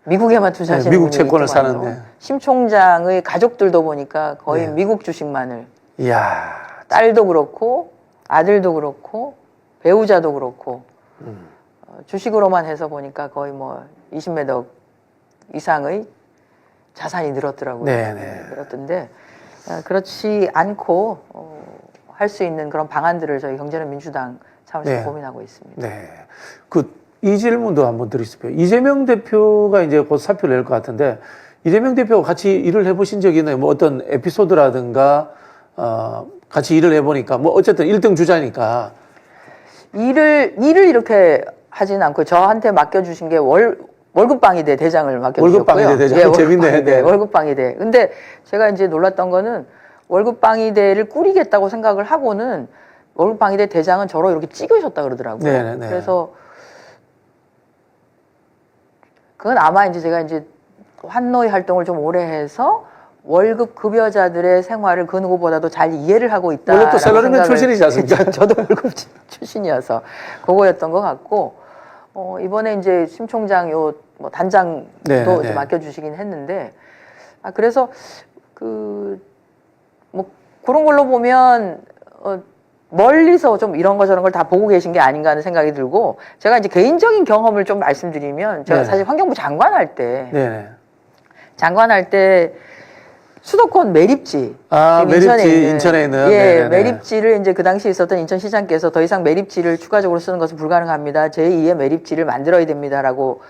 [SPEAKER 3] 미국에만 투자하시는
[SPEAKER 2] 네, 미국
[SPEAKER 3] 분이
[SPEAKER 2] 채권을
[SPEAKER 3] 있더만요.
[SPEAKER 2] 사는데.
[SPEAKER 3] 심 총장의 가족들도 보니까 거의
[SPEAKER 2] 네.
[SPEAKER 3] 미국 주식만을
[SPEAKER 2] 이야.
[SPEAKER 3] 딸도 그렇고 아들도 그렇고 배우자도 그렇고 주식으로만 해서 보니까 거의 뭐 20매덕 이상의 자산이 늘었더라고요.
[SPEAKER 2] 네네.
[SPEAKER 3] 늘었던데 그렇지 않고 할 수 있는 그런 방안들을 저희 경제는 민주당 차원에서
[SPEAKER 2] 네.
[SPEAKER 3] 고민하고 있습니다.
[SPEAKER 2] 네. 이 질문도 한번 드리겠습니다. 이재명 대표가 이제 곧 사표를 낼 것 같은데, 이재명 대표가 같이 일을 해보신 적이 있나요? 뭐 어떤 에피소드라든가, 같이 일을 해보니까, 뭐 어쨌든 1등 주자니까.
[SPEAKER 3] 일을 이렇게 하진 않고 저한테 맡겨주신 게 월급방위대 대장을 맡겨주셨고요.
[SPEAKER 2] 월급방위대 대장.
[SPEAKER 3] 예,
[SPEAKER 2] 재밌네.
[SPEAKER 3] 월급방위대,
[SPEAKER 2] 네.
[SPEAKER 3] 월급방위대. 근데 제가 이제 놀랐던 거는 월급방위대를 꾸리겠다고 생각을 하고는 월급방위대 대장은 저로 이렇게 찍으셨다 그러더라고요.
[SPEAKER 2] 네네네.
[SPEAKER 3] 그래서 그건 아마 이제 제가 이제 환노위 활동을 좀 오래 해서 월급 급여자들의 생활을 그 누구보다도 잘 이해를 하고 있다.
[SPEAKER 2] 원래 또 셀러리맨 출신이지 않습니까?
[SPEAKER 3] 저도 월급 출신이어서 그거였던 것 같고, 이번에 이제 심 총장 뭐 단장도
[SPEAKER 2] 네,
[SPEAKER 3] 이제
[SPEAKER 2] 네.
[SPEAKER 3] 맡겨주시긴 했는데, 그래서 뭐 그런 걸로 보면 멀리서 좀 이런 거 저런 걸 다 보고 계신 게 아닌가 하는 생각이 들고, 제가 이제 개인적인 경험을 좀 말씀드리면, 제가
[SPEAKER 2] 네.
[SPEAKER 3] 사실 환경부 장관할 때
[SPEAKER 2] 네.
[SPEAKER 3] 수도권 매립지. 지금
[SPEAKER 2] 매립지 인천에 있는.
[SPEAKER 3] 예,
[SPEAKER 2] 네네네.
[SPEAKER 3] 매립지를 이제 그 당시 있었던 인천시장께서 더 이상 매립지를 추가적으로 쓰는 것은 불가능합니다. 제2의 매립지를 만들어야 됩니다라고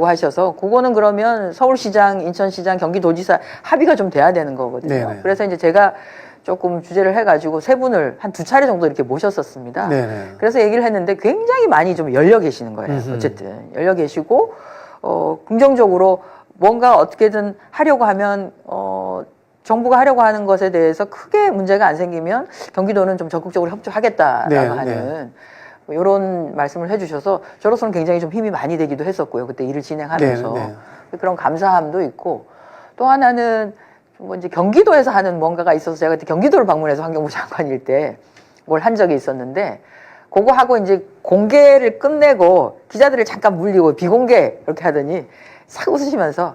[SPEAKER 3] 하셔서, 그거는 그러면 서울시장, 인천시장, 경기도지사 합의가 좀 돼야 되는 거거든요.
[SPEAKER 2] 네네.
[SPEAKER 3] 그래서 이제 제가 조금 주제를 해가지고 세 분을 한 2차례 정도 이렇게 모셨었습니다.
[SPEAKER 2] 네네.
[SPEAKER 3] 그래서 얘기를 했는데 굉장히 많이 좀 열려 계시는 거예요. 어쨌든 열려 계시고, 긍정적으로 뭔가 어떻게든 하려고 하면 정부가 하려고 하는 것에 대해서 크게 문제가 안 생기면 경기도는 좀 적극적으로 협조하겠다라고
[SPEAKER 2] 네,
[SPEAKER 3] 하는 뭐 이런 말씀을 해주셔서 저로서는 굉장히 좀 힘이 많이 되기도 했었고요. 그때 일을 진행하면서
[SPEAKER 2] 네,
[SPEAKER 3] 그런 감사함도 있고, 또 하나는 뭐 이제 경기도에서 하는 뭔가가 있어서 제가 그때 경기도를 방문해서 환경부 장관일 때 뭘 한 적이 있었는데, 그거 하고 이제 공개를 끝내고 기자들을 잠깐 물리고 비공개 이렇게 하더니 싹 웃으시면서,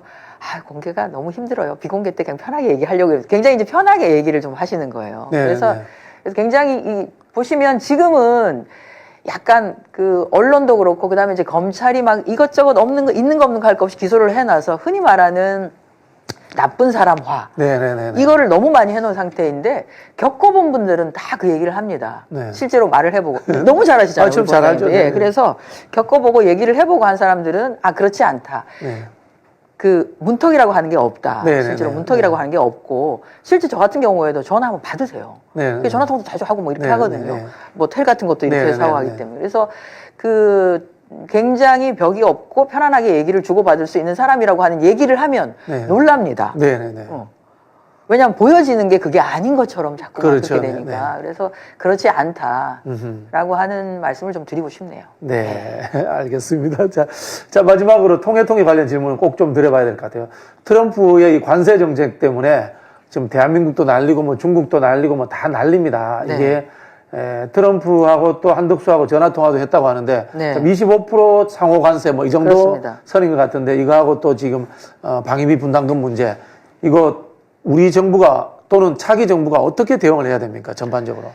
[SPEAKER 3] 공개가 너무 힘들어요. 비공개 때 그냥 편하게 얘기하려고 해서 굉장히 이제 편하게 얘기를 좀 하시는 거예요.
[SPEAKER 2] 네,
[SPEAKER 3] 그래서
[SPEAKER 2] 네.
[SPEAKER 3] 굉장히 보시면 지금은 약간 언론도 그렇고, 그 다음에 이제 검찰이 막 이것저것 있는 거 없는 거 할 거 없이 기소를 해놔서 흔히 말하는 나쁜 사람화.
[SPEAKER 2] 네네네.
[SPEAKER 3] 이거를 너무 많이 해놓은 상태인데, 겪어본 분들은 다 그 얘기를 합니다.
[SPEAKER 2] 네.
[SPEAKER 3] 실제로 말을 해보고. 너무 잘하시잖아요.
[SPEAKER 2] 좀
[SPEAKER 3] 우리
[SPEAKER 2] 잘 알죠.
[SPEAKER 3] 본인도. 예,
[SPEAKER 2] 네.
[SPEAKER 3] 그래서 겪어보고 얘기를 해보고 한 사람들은, 그렇지 않다.
[SPEAKER 2] 네.
[SPEAKER 3] 문턱이라고 하는 게 없다.
[SPEAKER 2] 네네네.
[SPEAKER 3] 실제로 문턱이라고 하는 게 없고, 실제 저 같은 경우에도 전화 한번 받으세요.
[SPEAKER 2] 네.
[SPEAKER 3] 전화 통화도 자주 하고 뭐 이렇게
[SPEAKER 2] 네네네.
[SPEAKER 3] 하거든요. 뭐 텔 같은 것도 이렇게
[SPEAKER 2] 네네네.
[SPEAKER 3] 사고 하기 때문에. 그래서 굉장히 벽이 없고 편안하게 얘기를 주고받을 수 있는 사람이라고 하는 얘기를 하면
[SPEAKER 2] 네.
[SPEAKER 3] 놀랍니다.
[SPEAKER 2] 네네네.
[SPEAKER 3] 왜냐하면 보여지는 게 그게 아닌 것처럼 자꾸
[SPEAKER 2] 그렇죠.
[SPEAKER 3] 그렇게 되니까. 그래서 그렇지 않다라고 하는 말씀을 좀 드리고 싶네요.
[SPEAKER 2] 네, 알겠습니다. 자, 마지막으로 통해 관련 질문을 꼭 좀 드려봐야 될 것 같아요. 트럼프의 이 관세 정책 때문에 지금 대한민국도 난리고 뭐 중국도 난리고 뭐 다 난립니다.
[SPEAKER 3] 네.
[SPEAKER 2] 이게 트럼프하고 또 한덕수하고 전화 통화도 했다고 하는데
[SPEAKER 3] 네.
[SPEAKER 2] 25% 상호 관세 뭐 이 정도
[SPEAKER 3] 그렇습니다.
[SPEAKER 2] 선인 것 같은데, 이거하고 또 지금 방위비 분담금 문제, 이거 우리 정부가 또는 차기 정부가 어떻게 대응을 해야 됩니까? 전반적으로.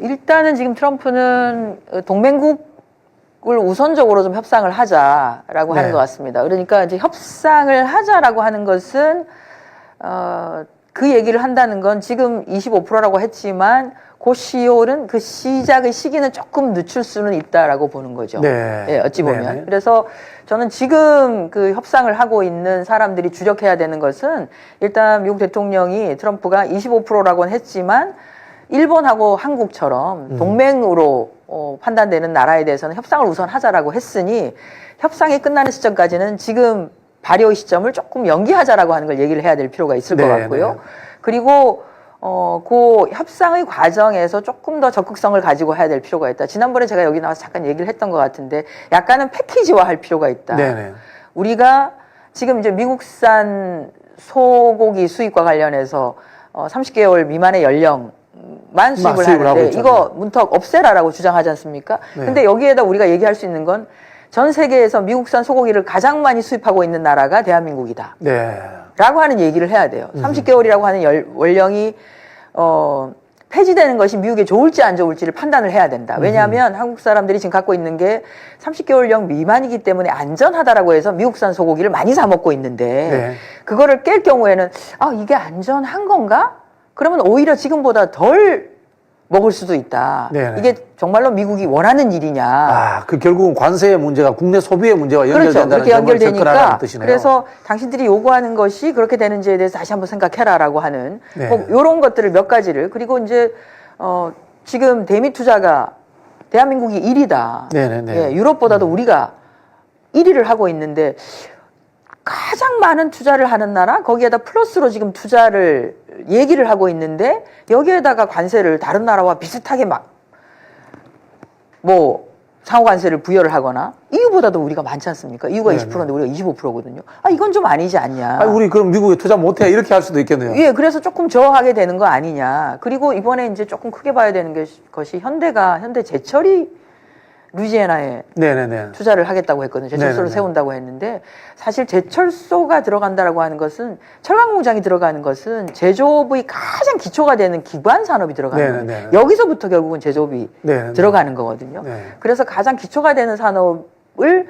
[SPEAKER 3] 일단은 지금 트럼프는 동맹국을 우선적으로 좀 협상을 하자라고 하는
[SPEAKER 2] 네.
[SPEAKER 3] 것 같습니다. 그러니까 이제 협상을 하자라고 하는 것은, 그 얘기를 한다는 건 지금 25%라고 했지만, 그 시작의 시기는 조금 늦출 수는 있다라고 보는 거죠.
[SPEAKER 2] 네.
[SPEAKER 3] 예, 어찌 보면.
[SPEAKER 2] 네네.
[SPEAKER 3] 그래서 저는 지금 협상을 하고 있는 사람들이 주력해야 되는 것은, 일단 미국 대통령이 트럼프가 25%라고는 했지만 일본하고 한국처럼 동맹으로 판단되는 나라에 대해서는 협상을 우선 하자라고 했으니, 협상이 끝나는 시점까지는 지금 발효 시점을 조금 연기하자라고 하는 걸 얘기를 해야 될 필요가 있을 것 같고요. 그리고 그 협상의 과정에서 조금 더 적극성을 가지고 해야 될 필요가 있다. 지난번에 제가 여기 나와서 잠깐 얘기를 했던 것 같은데, 약간은 패키지화 할 필요가 있다.
[SPEAKER 2] 네네.
[SPEAKER 3] 우리가 지금 이제 미국산 소고기 수입과 관련해서 30개월 미만의 연령만 수입을
[SPEAKER 2] 수입을 하고
[SPEAKER 3] 하는데,
[SPEAKER 2] 있죠.
[SPEAKER 3] 이거 문턱 없애라라고 주장하지 않습니까?
[SPEAKER 2] 네.
[SPEAKER 3] 근데 여기에다 우리가 얘기할 수 있는 건, 전 세계에서 미국산 소고기를 가장 많이 수입하고 있는 나라가 대한민국이다.
[SPEAKER 2] 네.
[SPEAKER 3] 라고 하는 얘기를 해야 돼요. 30개월이라고 하는 원령이 폐지되는 것이 미국에 좋을지 안 좋을지를 판단을 해야 된다. 왜냐하면 한국 사람들이 지금 갖고 있는 게 30개월령 미만이기 때문에 안전하다라고 해서 미국산 소고기를 많이 사 먹고 있는데,
[SPEAKER 2] 네.
[SPEAKER 3] 그거를 깰 경우에는 이게 안전한 건가? 그러면 오히려 지금보다 덜 먹을 수도 있다.
[SPEAKER 2] 네네.
[SPEAKER 3] 이게 정말로 미국이 원하는 일이냐.
[SPEAKER 2] 결국은 관세의 문제가 국내 소비의 문제와
[SPEAKER 3] 그렇죠.
[SPEAKER 2] 연결된다는
[SPEAKER 3] 그렇게
[SPEAKER 2] 점을 접근하라는
[SPEAKER 3] 연결되니까.
[SPEAKER 2] 뜻이네요.
[SPEAKER 3] 그래서 당신들이 요구하는 것이 그렇게 되는지에 대해서 다시 한번 생각해라라고 하는
[SPEAKER 2] 네.
[SPEAKER 3] 이런 것들을 몇 가지를. 그리고 이제 지금 대미 투자가 대한민국이 1위다.
[SPEAKER 2] 네네네.
[SPEAKER 3] 예, 유럽보다도 우리가 1위를 하고 있는데, 가장 많은 투자를 하는 나라, 거기에다 플러스로 지금 투자를 얘기를 하고 있는데 여기에다가 관세를 다른 나라와 비슷하게 막 뭐 상호 관세를 부여를 하거나 EU보다도 우리가 많지 않습니까? EU가 20%인데 우리가 25%거든요. 아 이건 좀 아니지 않냐.
[SPEAKER 2] 아니, 우리 그럼 미국에 투자 못해 이렇게 할 수도 있겠네요.
[SPEAKER 3] 예, 그래서 조금 저하게 되는 거 아니냐. 그리고 이번에 이제 조금 크게 봐야 되는 것이 현대 제철이 루이지애나에
[SPEAKER 2] 네네네.
[SPEAKER 3] 투자를 하겠다고 했거든요. 제철소를
[SPEAKER 2] 네네네.
[SPEAKER 3] 세운다고 했는데 사실 제철소가 들어간다라고 하는 것은 철강 공장이 들어가는 것은 제조업의 가장 기초가 되는 기반 산업이 들어가는 거예요.
[SPEAKER 2] 네네네.
[SPEAKER 3] 여기서부터 결국은 제조업이
[SPEAKER 2] 네네네.
[SPEAKER 3] 들어가는 거거든요.
[SPEAKER 2] 네.
[SPEAKER 3] 그래서 가장 기초가 되는 산업을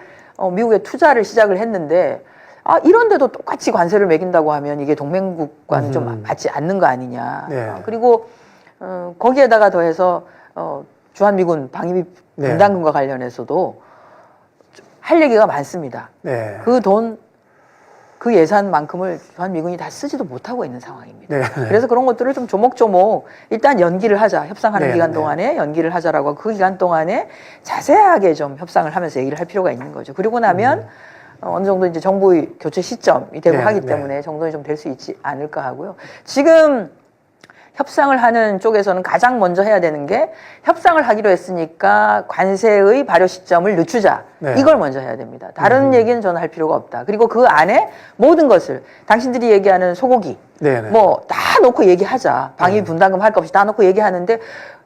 [SPEAKER 3] 미국에 투자를 시작을 했는데 아 이런데도 똑같이 관세를 매긴다고 하면 이게 동맹국과는 좀 맞지 않는 거 아니냐.
[SPEAKER 2] 네.
[SPEAKER 3] 그리고 거기에다가 더해서 주한미군 방위비
[SPEAKER 2] 네.
[SPEAKER 3] 분담금과 관련해서도 할 얘기가 많습니다.
[SPEAKER 2] 네.
[SPEAKER 3] 그 예산만큼을 주한미군이 다 쓰지도 못하고 있는 상황입니다.
[SPEAKER 2] 네.
[SPEAKER 3] 그래서 그런 것들을 좀 조목조목 일단 연기를 하자. 협상하는
[SPEAKER 2] 네,
[SPEAKER 3] 기간
[SPEAKER 2] 네.
[SPEAKER 3] 동안에 연기를 하자라고 하고 그 기간 동안에 자세하게 좀 협상을 하면서 얘기를 할 필요가 있는 거죠. 그리고 나면 어느 정도 이제 정부의 교체 시점이 되고
[SPEAKER 2] 네,
[SPEAKER 3] 하기
[SPEAKER 2] 네.
[SPEAKER 3] 때문에 정돈이 좀 될 수 있지 않을까 하고요. 지금 협상을 하는 쪽에서는 가장 먼저 해야 되는 게 협상을 하기로 했으니까 관세의 발효 시점을 늦추자.
[SPEAKER 2] 네.
[SPEAKER 3] 이걸 먼저 해야 됩니다. 다른 얘기는 저는 할 필요가 없다. 그리고 그 안에 모든 것을 당신들이 얘기하는 소고기
[SPEAKER 2] 네네.
[SPEAKER 3] 뭐 다 놓고 얘기하자. 방위 분담금 할 것 없이 다 놓고 얘기하는데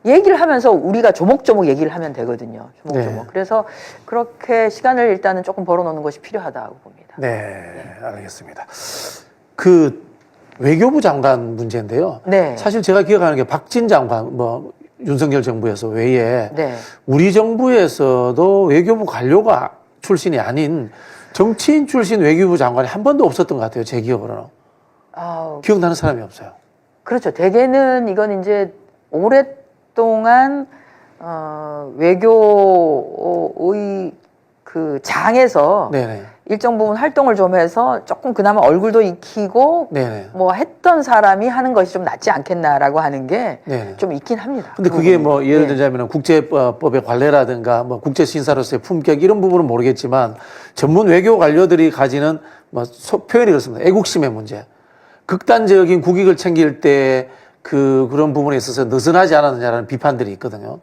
[SPEAKER 3] 얘기를 하면서 우리가 조목조목 얘기를 하면 되거든요. 조목조목.
[SPEAKER 2] 네.
[SPEAKER 3] 그래서 그렇게 시간을 일단은 조금 벌어놓는 것이 필요하다고 봅니다.
[SPEAKER 2] 네, 알겠습니다. 그 외교부 장관 문제인데요.
[SPEAKER 3] 네.
[SPEAKER 2] 사실 제가 기억하는 게 박진 장관, 뭐 윤석열 정부에서 외에
[SPEAKER 3] 네.
[SPEAKER 2] 우리 정부에서도 외교부 관료가 출신이 아닌 정치인 출신 외교부 장관이 한 번도 없었던 것 같아요. 제 기억으로는.
[SPEAKER 3] 아우,
[SPEAKER 2] 기억나는 사람이 없어요.
[SPEAKER 3] 그렇죠. 대개는 이건 이제 오랫동안 외교의 그 장에서
[SPEAKER 2] 네네.
[SPEAKER 3] 일정 부분 활동을 좀 해서 조금 그나마 얼굴도 익히고
[SPEAKER 2] 네네.
[SPEAKER 3] 뭐 했던 사람이 하는 것이 좀 낫지 않겠나라고 하는 게
[SPEAKER 2] 네네.
[SPEAKER 3] 좀 있긴 합니다.
[SPEAKER 2] 근데
[SPEAKER 3] 그
[SPEAKER 2] 그게
[SPEAKER 3] 부분은.
[SPEAKER 2] 뭐 예를
[SPEAKER 3] 예.
[SPEAKER 2] 들자면 국제법의 관례라든가 뭐 국제신사로서의 품격 이런 부분은 모르겠지만 전문 외교 관료들이 가지는 뭐 표현이 그렇습니다. 애국심의 문제. 극단적인 국익을 챙길 때 그런 부분에 있어서 느슨하지 않았느냐라는 비판들이 있거든요.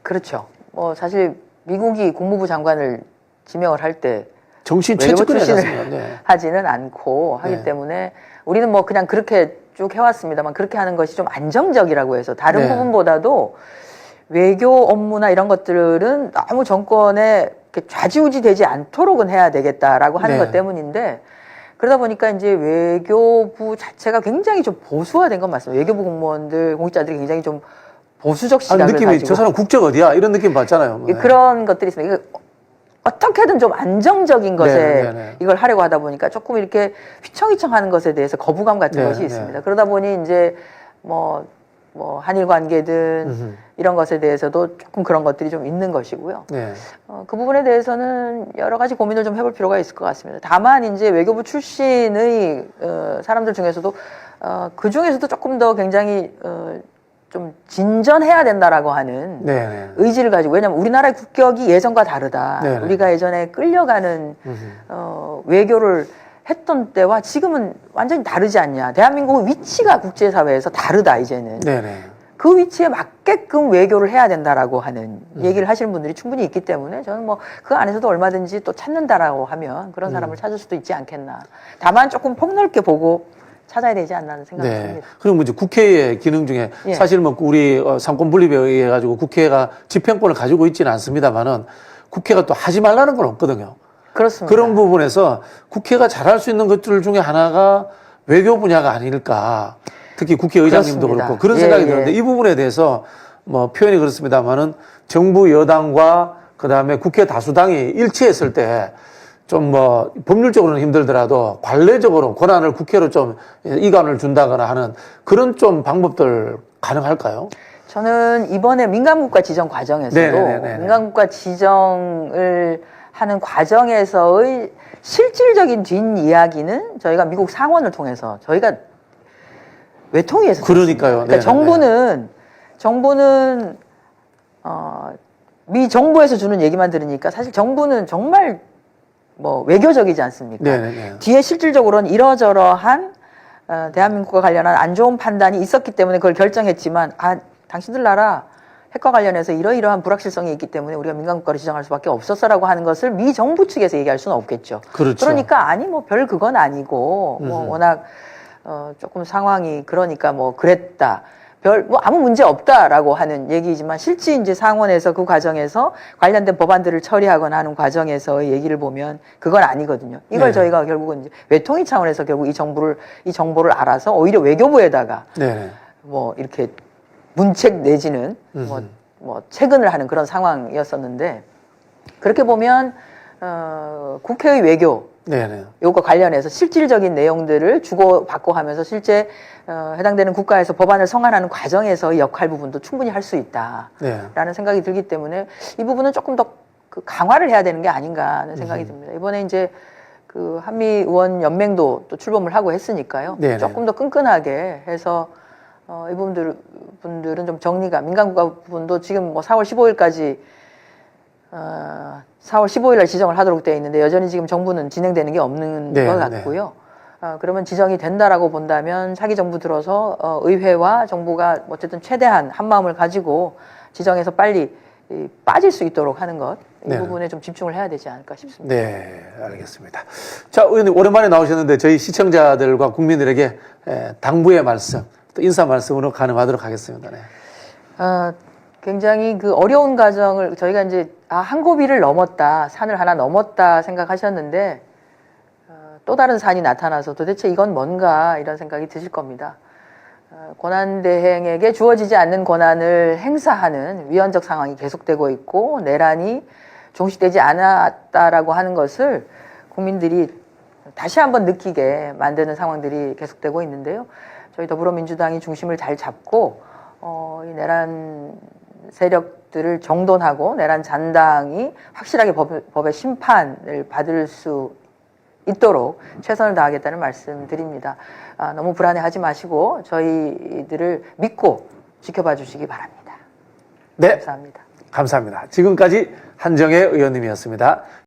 [SPEAKER 3] 그렇죠. 뭐 사실 미국이 국무부 장관을 지명을 할 때
[SPEAKER 2] 정치인
[SPEAKER 3] 외교부
[SPEAKER 2] 최측근이지
[SPEAKER 3] 출신을
[SPEAKER 2] 않습니까? 네.
[SPEAKER 3] 하지는 않고 하기
[SPEAKER 2] 네.
[SPEAKER 3] 때문에 우리는 뭐 그냥 그렇게 쭉 해왔습니다만 그렇게 하는 것이 좀 안정적이라고 해서 다른
[SPEAKER 2] 네.
[SPEAKER 3] 부분보다도 외교 업무나 이런 것들은 너무 정권에 이렇게 좌지우지 되지 않도록은 해야 되겠다라고 하는
[SPEAKER 2] 네.
[SPEAKER 3] 것 때문인데 그러다 보니까 이제 외교부 자체가 굉장히 좀 보수화된 건 맞습니다. 외교부 공무원들, 공직자들이 굉장히 좀 보수적
[SPEAKER 2] 아니,
[SPEAKER 3] 시각을
[SPEAKER 2] 느낌이
[SPEAKER 3] 가지고
[SPEAKER 2] 저 사람 국적 어디야? 이런 느낌 받잖아요. 뭐.
[SPEAKER 3] 그런 것들이 있습니다. 이거 어떻게든 좀 안정적인 것에
[SPEAKER 2] 네, 네.
[SPEAKER 3] 이걸 하려고 하다 보니까 조금 이렇게 휘청휘청하는 것에 대해서 거부감 같은
[SPEAKER 2] 네,
[SPEAKER 3] 것이
[SPEAKER 2] 네.
[SPEAKER 3] 있습니다. 그러다 보니 이제 뭐 한일 관계든
[SPEAKER 2] 음흠.
[SPEAKER 3] 이런 것에 대해서도 조금 그런 것들이 좀 있는 것이고요.
[SPEAKER 2] 네.
[SPEAKER 3] 그 부분에 대해서는 여러 가지 고민을 좀 해볼 필요가 있을 것 같습니다. 다만 이제 외교부 출신의 사람들 중에서도 그 중에서도 조금 더 굉장히 좀 진전해야 된다라고 하는
[SPEAKER 2] 네. 네.
[SPEAKER 3] 의지를 가지고 왜냐하면 우리나라의 국격이 예전과 다르다.
[SPEAKER 2] 네.
[SPEAKER 3] 우리가 예전에 끌려가는 외교를 했던 때와 지금은 완전히 다르지 않냐. 대한민국의 위치가 국제사회에서 다르다 이제는.
[SPEAKER 2] 네네.
[SPEAKER 3] 그 위치에 맞게끔 외교를 해야 된다라고 하는 얘기를 하시는 분들이 충분히 있기 때문에 저는 뭐 그 안에서도 얼마든지 또 찾는다라고 하면 그런 사람을 찾을 수도 있지 않겠나. 다만 조금 폭넓게 보고 찾아야 되지 않나 하는 생각이
[SPEAKER 2] 네.
[SPEAKER 3] 듭니다.
[SPEAKER 2] 그리고 이제 국회의 기능 중에
[SPEAKER 3] 예.
[SPEAKER 2] 사실 뭐 우리 상권 분립에 의해 가지고 국회가 집행권을 가지고 있지는 않습니다만은 국회가 또 하지 말라는 건 없거든요.
[SPEAKER 3] 그렇습니다.
[SPEAKER 2] 그런 부분에서 국회가 잘할 수 있는 것들 중에 하나가 외교 분야가 아닐까. 특히 국회의장님도
[SPEAKER 3] 그렇습니다.
[SPEAKER 2] 그렇고 그런
[SPEAKER 3] 예,
[SPEAKER 2] 생각이
[SPEAKER 3] 예.
[SPEAKER 2] 드는데 이 부분에 대해서 뭐 표현이 그렇습니다만은 정부 여당과 그다음에 국회 다수당이 일치했을 때 좀 뭐 법률적으로는 힘들더라도 관례적으로 권한을 국회로 좀 이관을 준다거나 하는 그런 좀 방법들 가능할까요?
[SPEAKER 3] 저는 이번에 민간국가 지정 과정에서도
[SPEAKER 2] 네네네네.
[SPEAKER 3] 민간국가 지정을 하는 과정에서의 실질적인 뒷이야기는 저희가 미국 상원을 통해서 저희가 외통위에서
[SPEAKER 2] 그러니까요.
[SPEAKER 3] 그러니까
[SPEAKER 2] 네네네.
[SPEAKER 3] 정부는 미 정부에서 주는 얘기만 들으니까 사실 정부는 정말 뭐 외교적이지 않습니까?
[SPEAKER 2] 네네네.
[SPEAKER 3] 뒤에 실질적으로는 이러저러한 대한민국과 관련한 안 좋은 판단이 있었기 때문에 그걸 결정했지만 당신들 나라 핵과 관련해서 이러이러한 불확실성이 있기 때문에 우리가 민간국가로 지정할 수밖에 없었어라고 하는 것을 미 정부 측에서 얘기할 수는 없겠죠.
[SPEAKER 2] 그렇죠.
[SPEAKER 3] 그러니까 아니 뭐 별 그건 아니고 뭐 워낙 조금 상황이 그러니까 뭐 그랬다. 뭐 아무 문제 없다라고 하는 얘기지만 실제 이제 상원에서 그 과정에서 관련된 법안들을 처리하거나 하는 과정에서의 얘기를 보면 그건 아니거든요. 이걸
[SPEAKER 2] 네.
[SPEAKER 3] 저희가 결국은 이제 외통위 차원에서 결국 이 정보를 알아서 오히려 외교부에다가
[SPEAKER 2] 네.
[SPEAKER 3] 뭐 이렇게 문책 내지는 뭐 체근을 하는 그런 상황이었었는데 그렇게 보면 국회의 외교
[SPEAKER 2] 네네.
[SPEAKER 3] 요거 관련해서 실질적인 내용들을 주고받고 하면서 실제 해당되는 국가에서 법안을 성안하는 과정에서의 역할 부분도 충분히 할 수 있다라는
[SPEAKER 2] 네.
[SPEAKER 3] 생각이 들기 때문에 이 부분은 조금 더 그 강화를 해야 되는 게 아닌가 하는 생각이 듭니다. 이번에 이제 그 한미 의원 연맹도 또 출범을 하고 했으니까요.
[SPEAKER 2] 네네.
[SPEAKER 3] 조금 더 끈끈하게 해서 이 분들은 좀 정리가 민간국가 부분도 지금 뭐 4월 15일까지 4월 15일 날 지정을 하도록 되어 있는데 여전히 지금 정부는 진행되는 게 없는
[SPEAKER 2] 네,
[SPEAKER 3] 것 같고요. 그러면 지정이 된다라고 본다면 차기 정부 들어서 의회와 정부가 어쨌든 최대한 한 마음을 가지고 지정해서 빨리 빠질 수 있도록 하는 것, 이
[SPEAKER 2] 네.
[SPEAKER 3] 부분에 좀 집중을 해야 되지 않을까 싶습니다.
[SPEAKER 2] 네, 알겠습니다. 자, 의원님 오랜만에 나오셨는데 저희 시청자들과 국민들에게 당부의 말씀, 또 인사 말씀으로 가능하도록 하겠습니다. 네.
[SPEAKER 3] 굉장히 그 어려운 과정을 저희가 이제 한 고비를 넘었다, 산을 하나 넘었다 생각하셨는데 또 다른 산이 나타나서 도대체 이건 뭔가 이런 생각이 드실 겁니다. 권한대행에게 주어지지 않는 권한을 행사하는 위헌적 상황이 계속되고 있고 내란이 종식되지 않았다라고 하는 것을 국민들이 다시 한번 느끼게 만드는 상황들이 계속되고 있는데요. 저희 더불어민주당이 중심을 잘 잡고 이 내란 세력들을 정돈하고 내란 잔당이 확실하게 법의 심판을 받을 수 있도록 최선을 다하겠다는 말씀 드립니다. 너무 불안해하지 마시고 저희들을 믿고 지켜봐 주시기 바랍니다.
[SPEAKER 2] 네,
[SPEAKER 3] 감사합니다.
[SPEAKER 2] 감사합니다. 지금까지 한정혜 의원님이었습니다.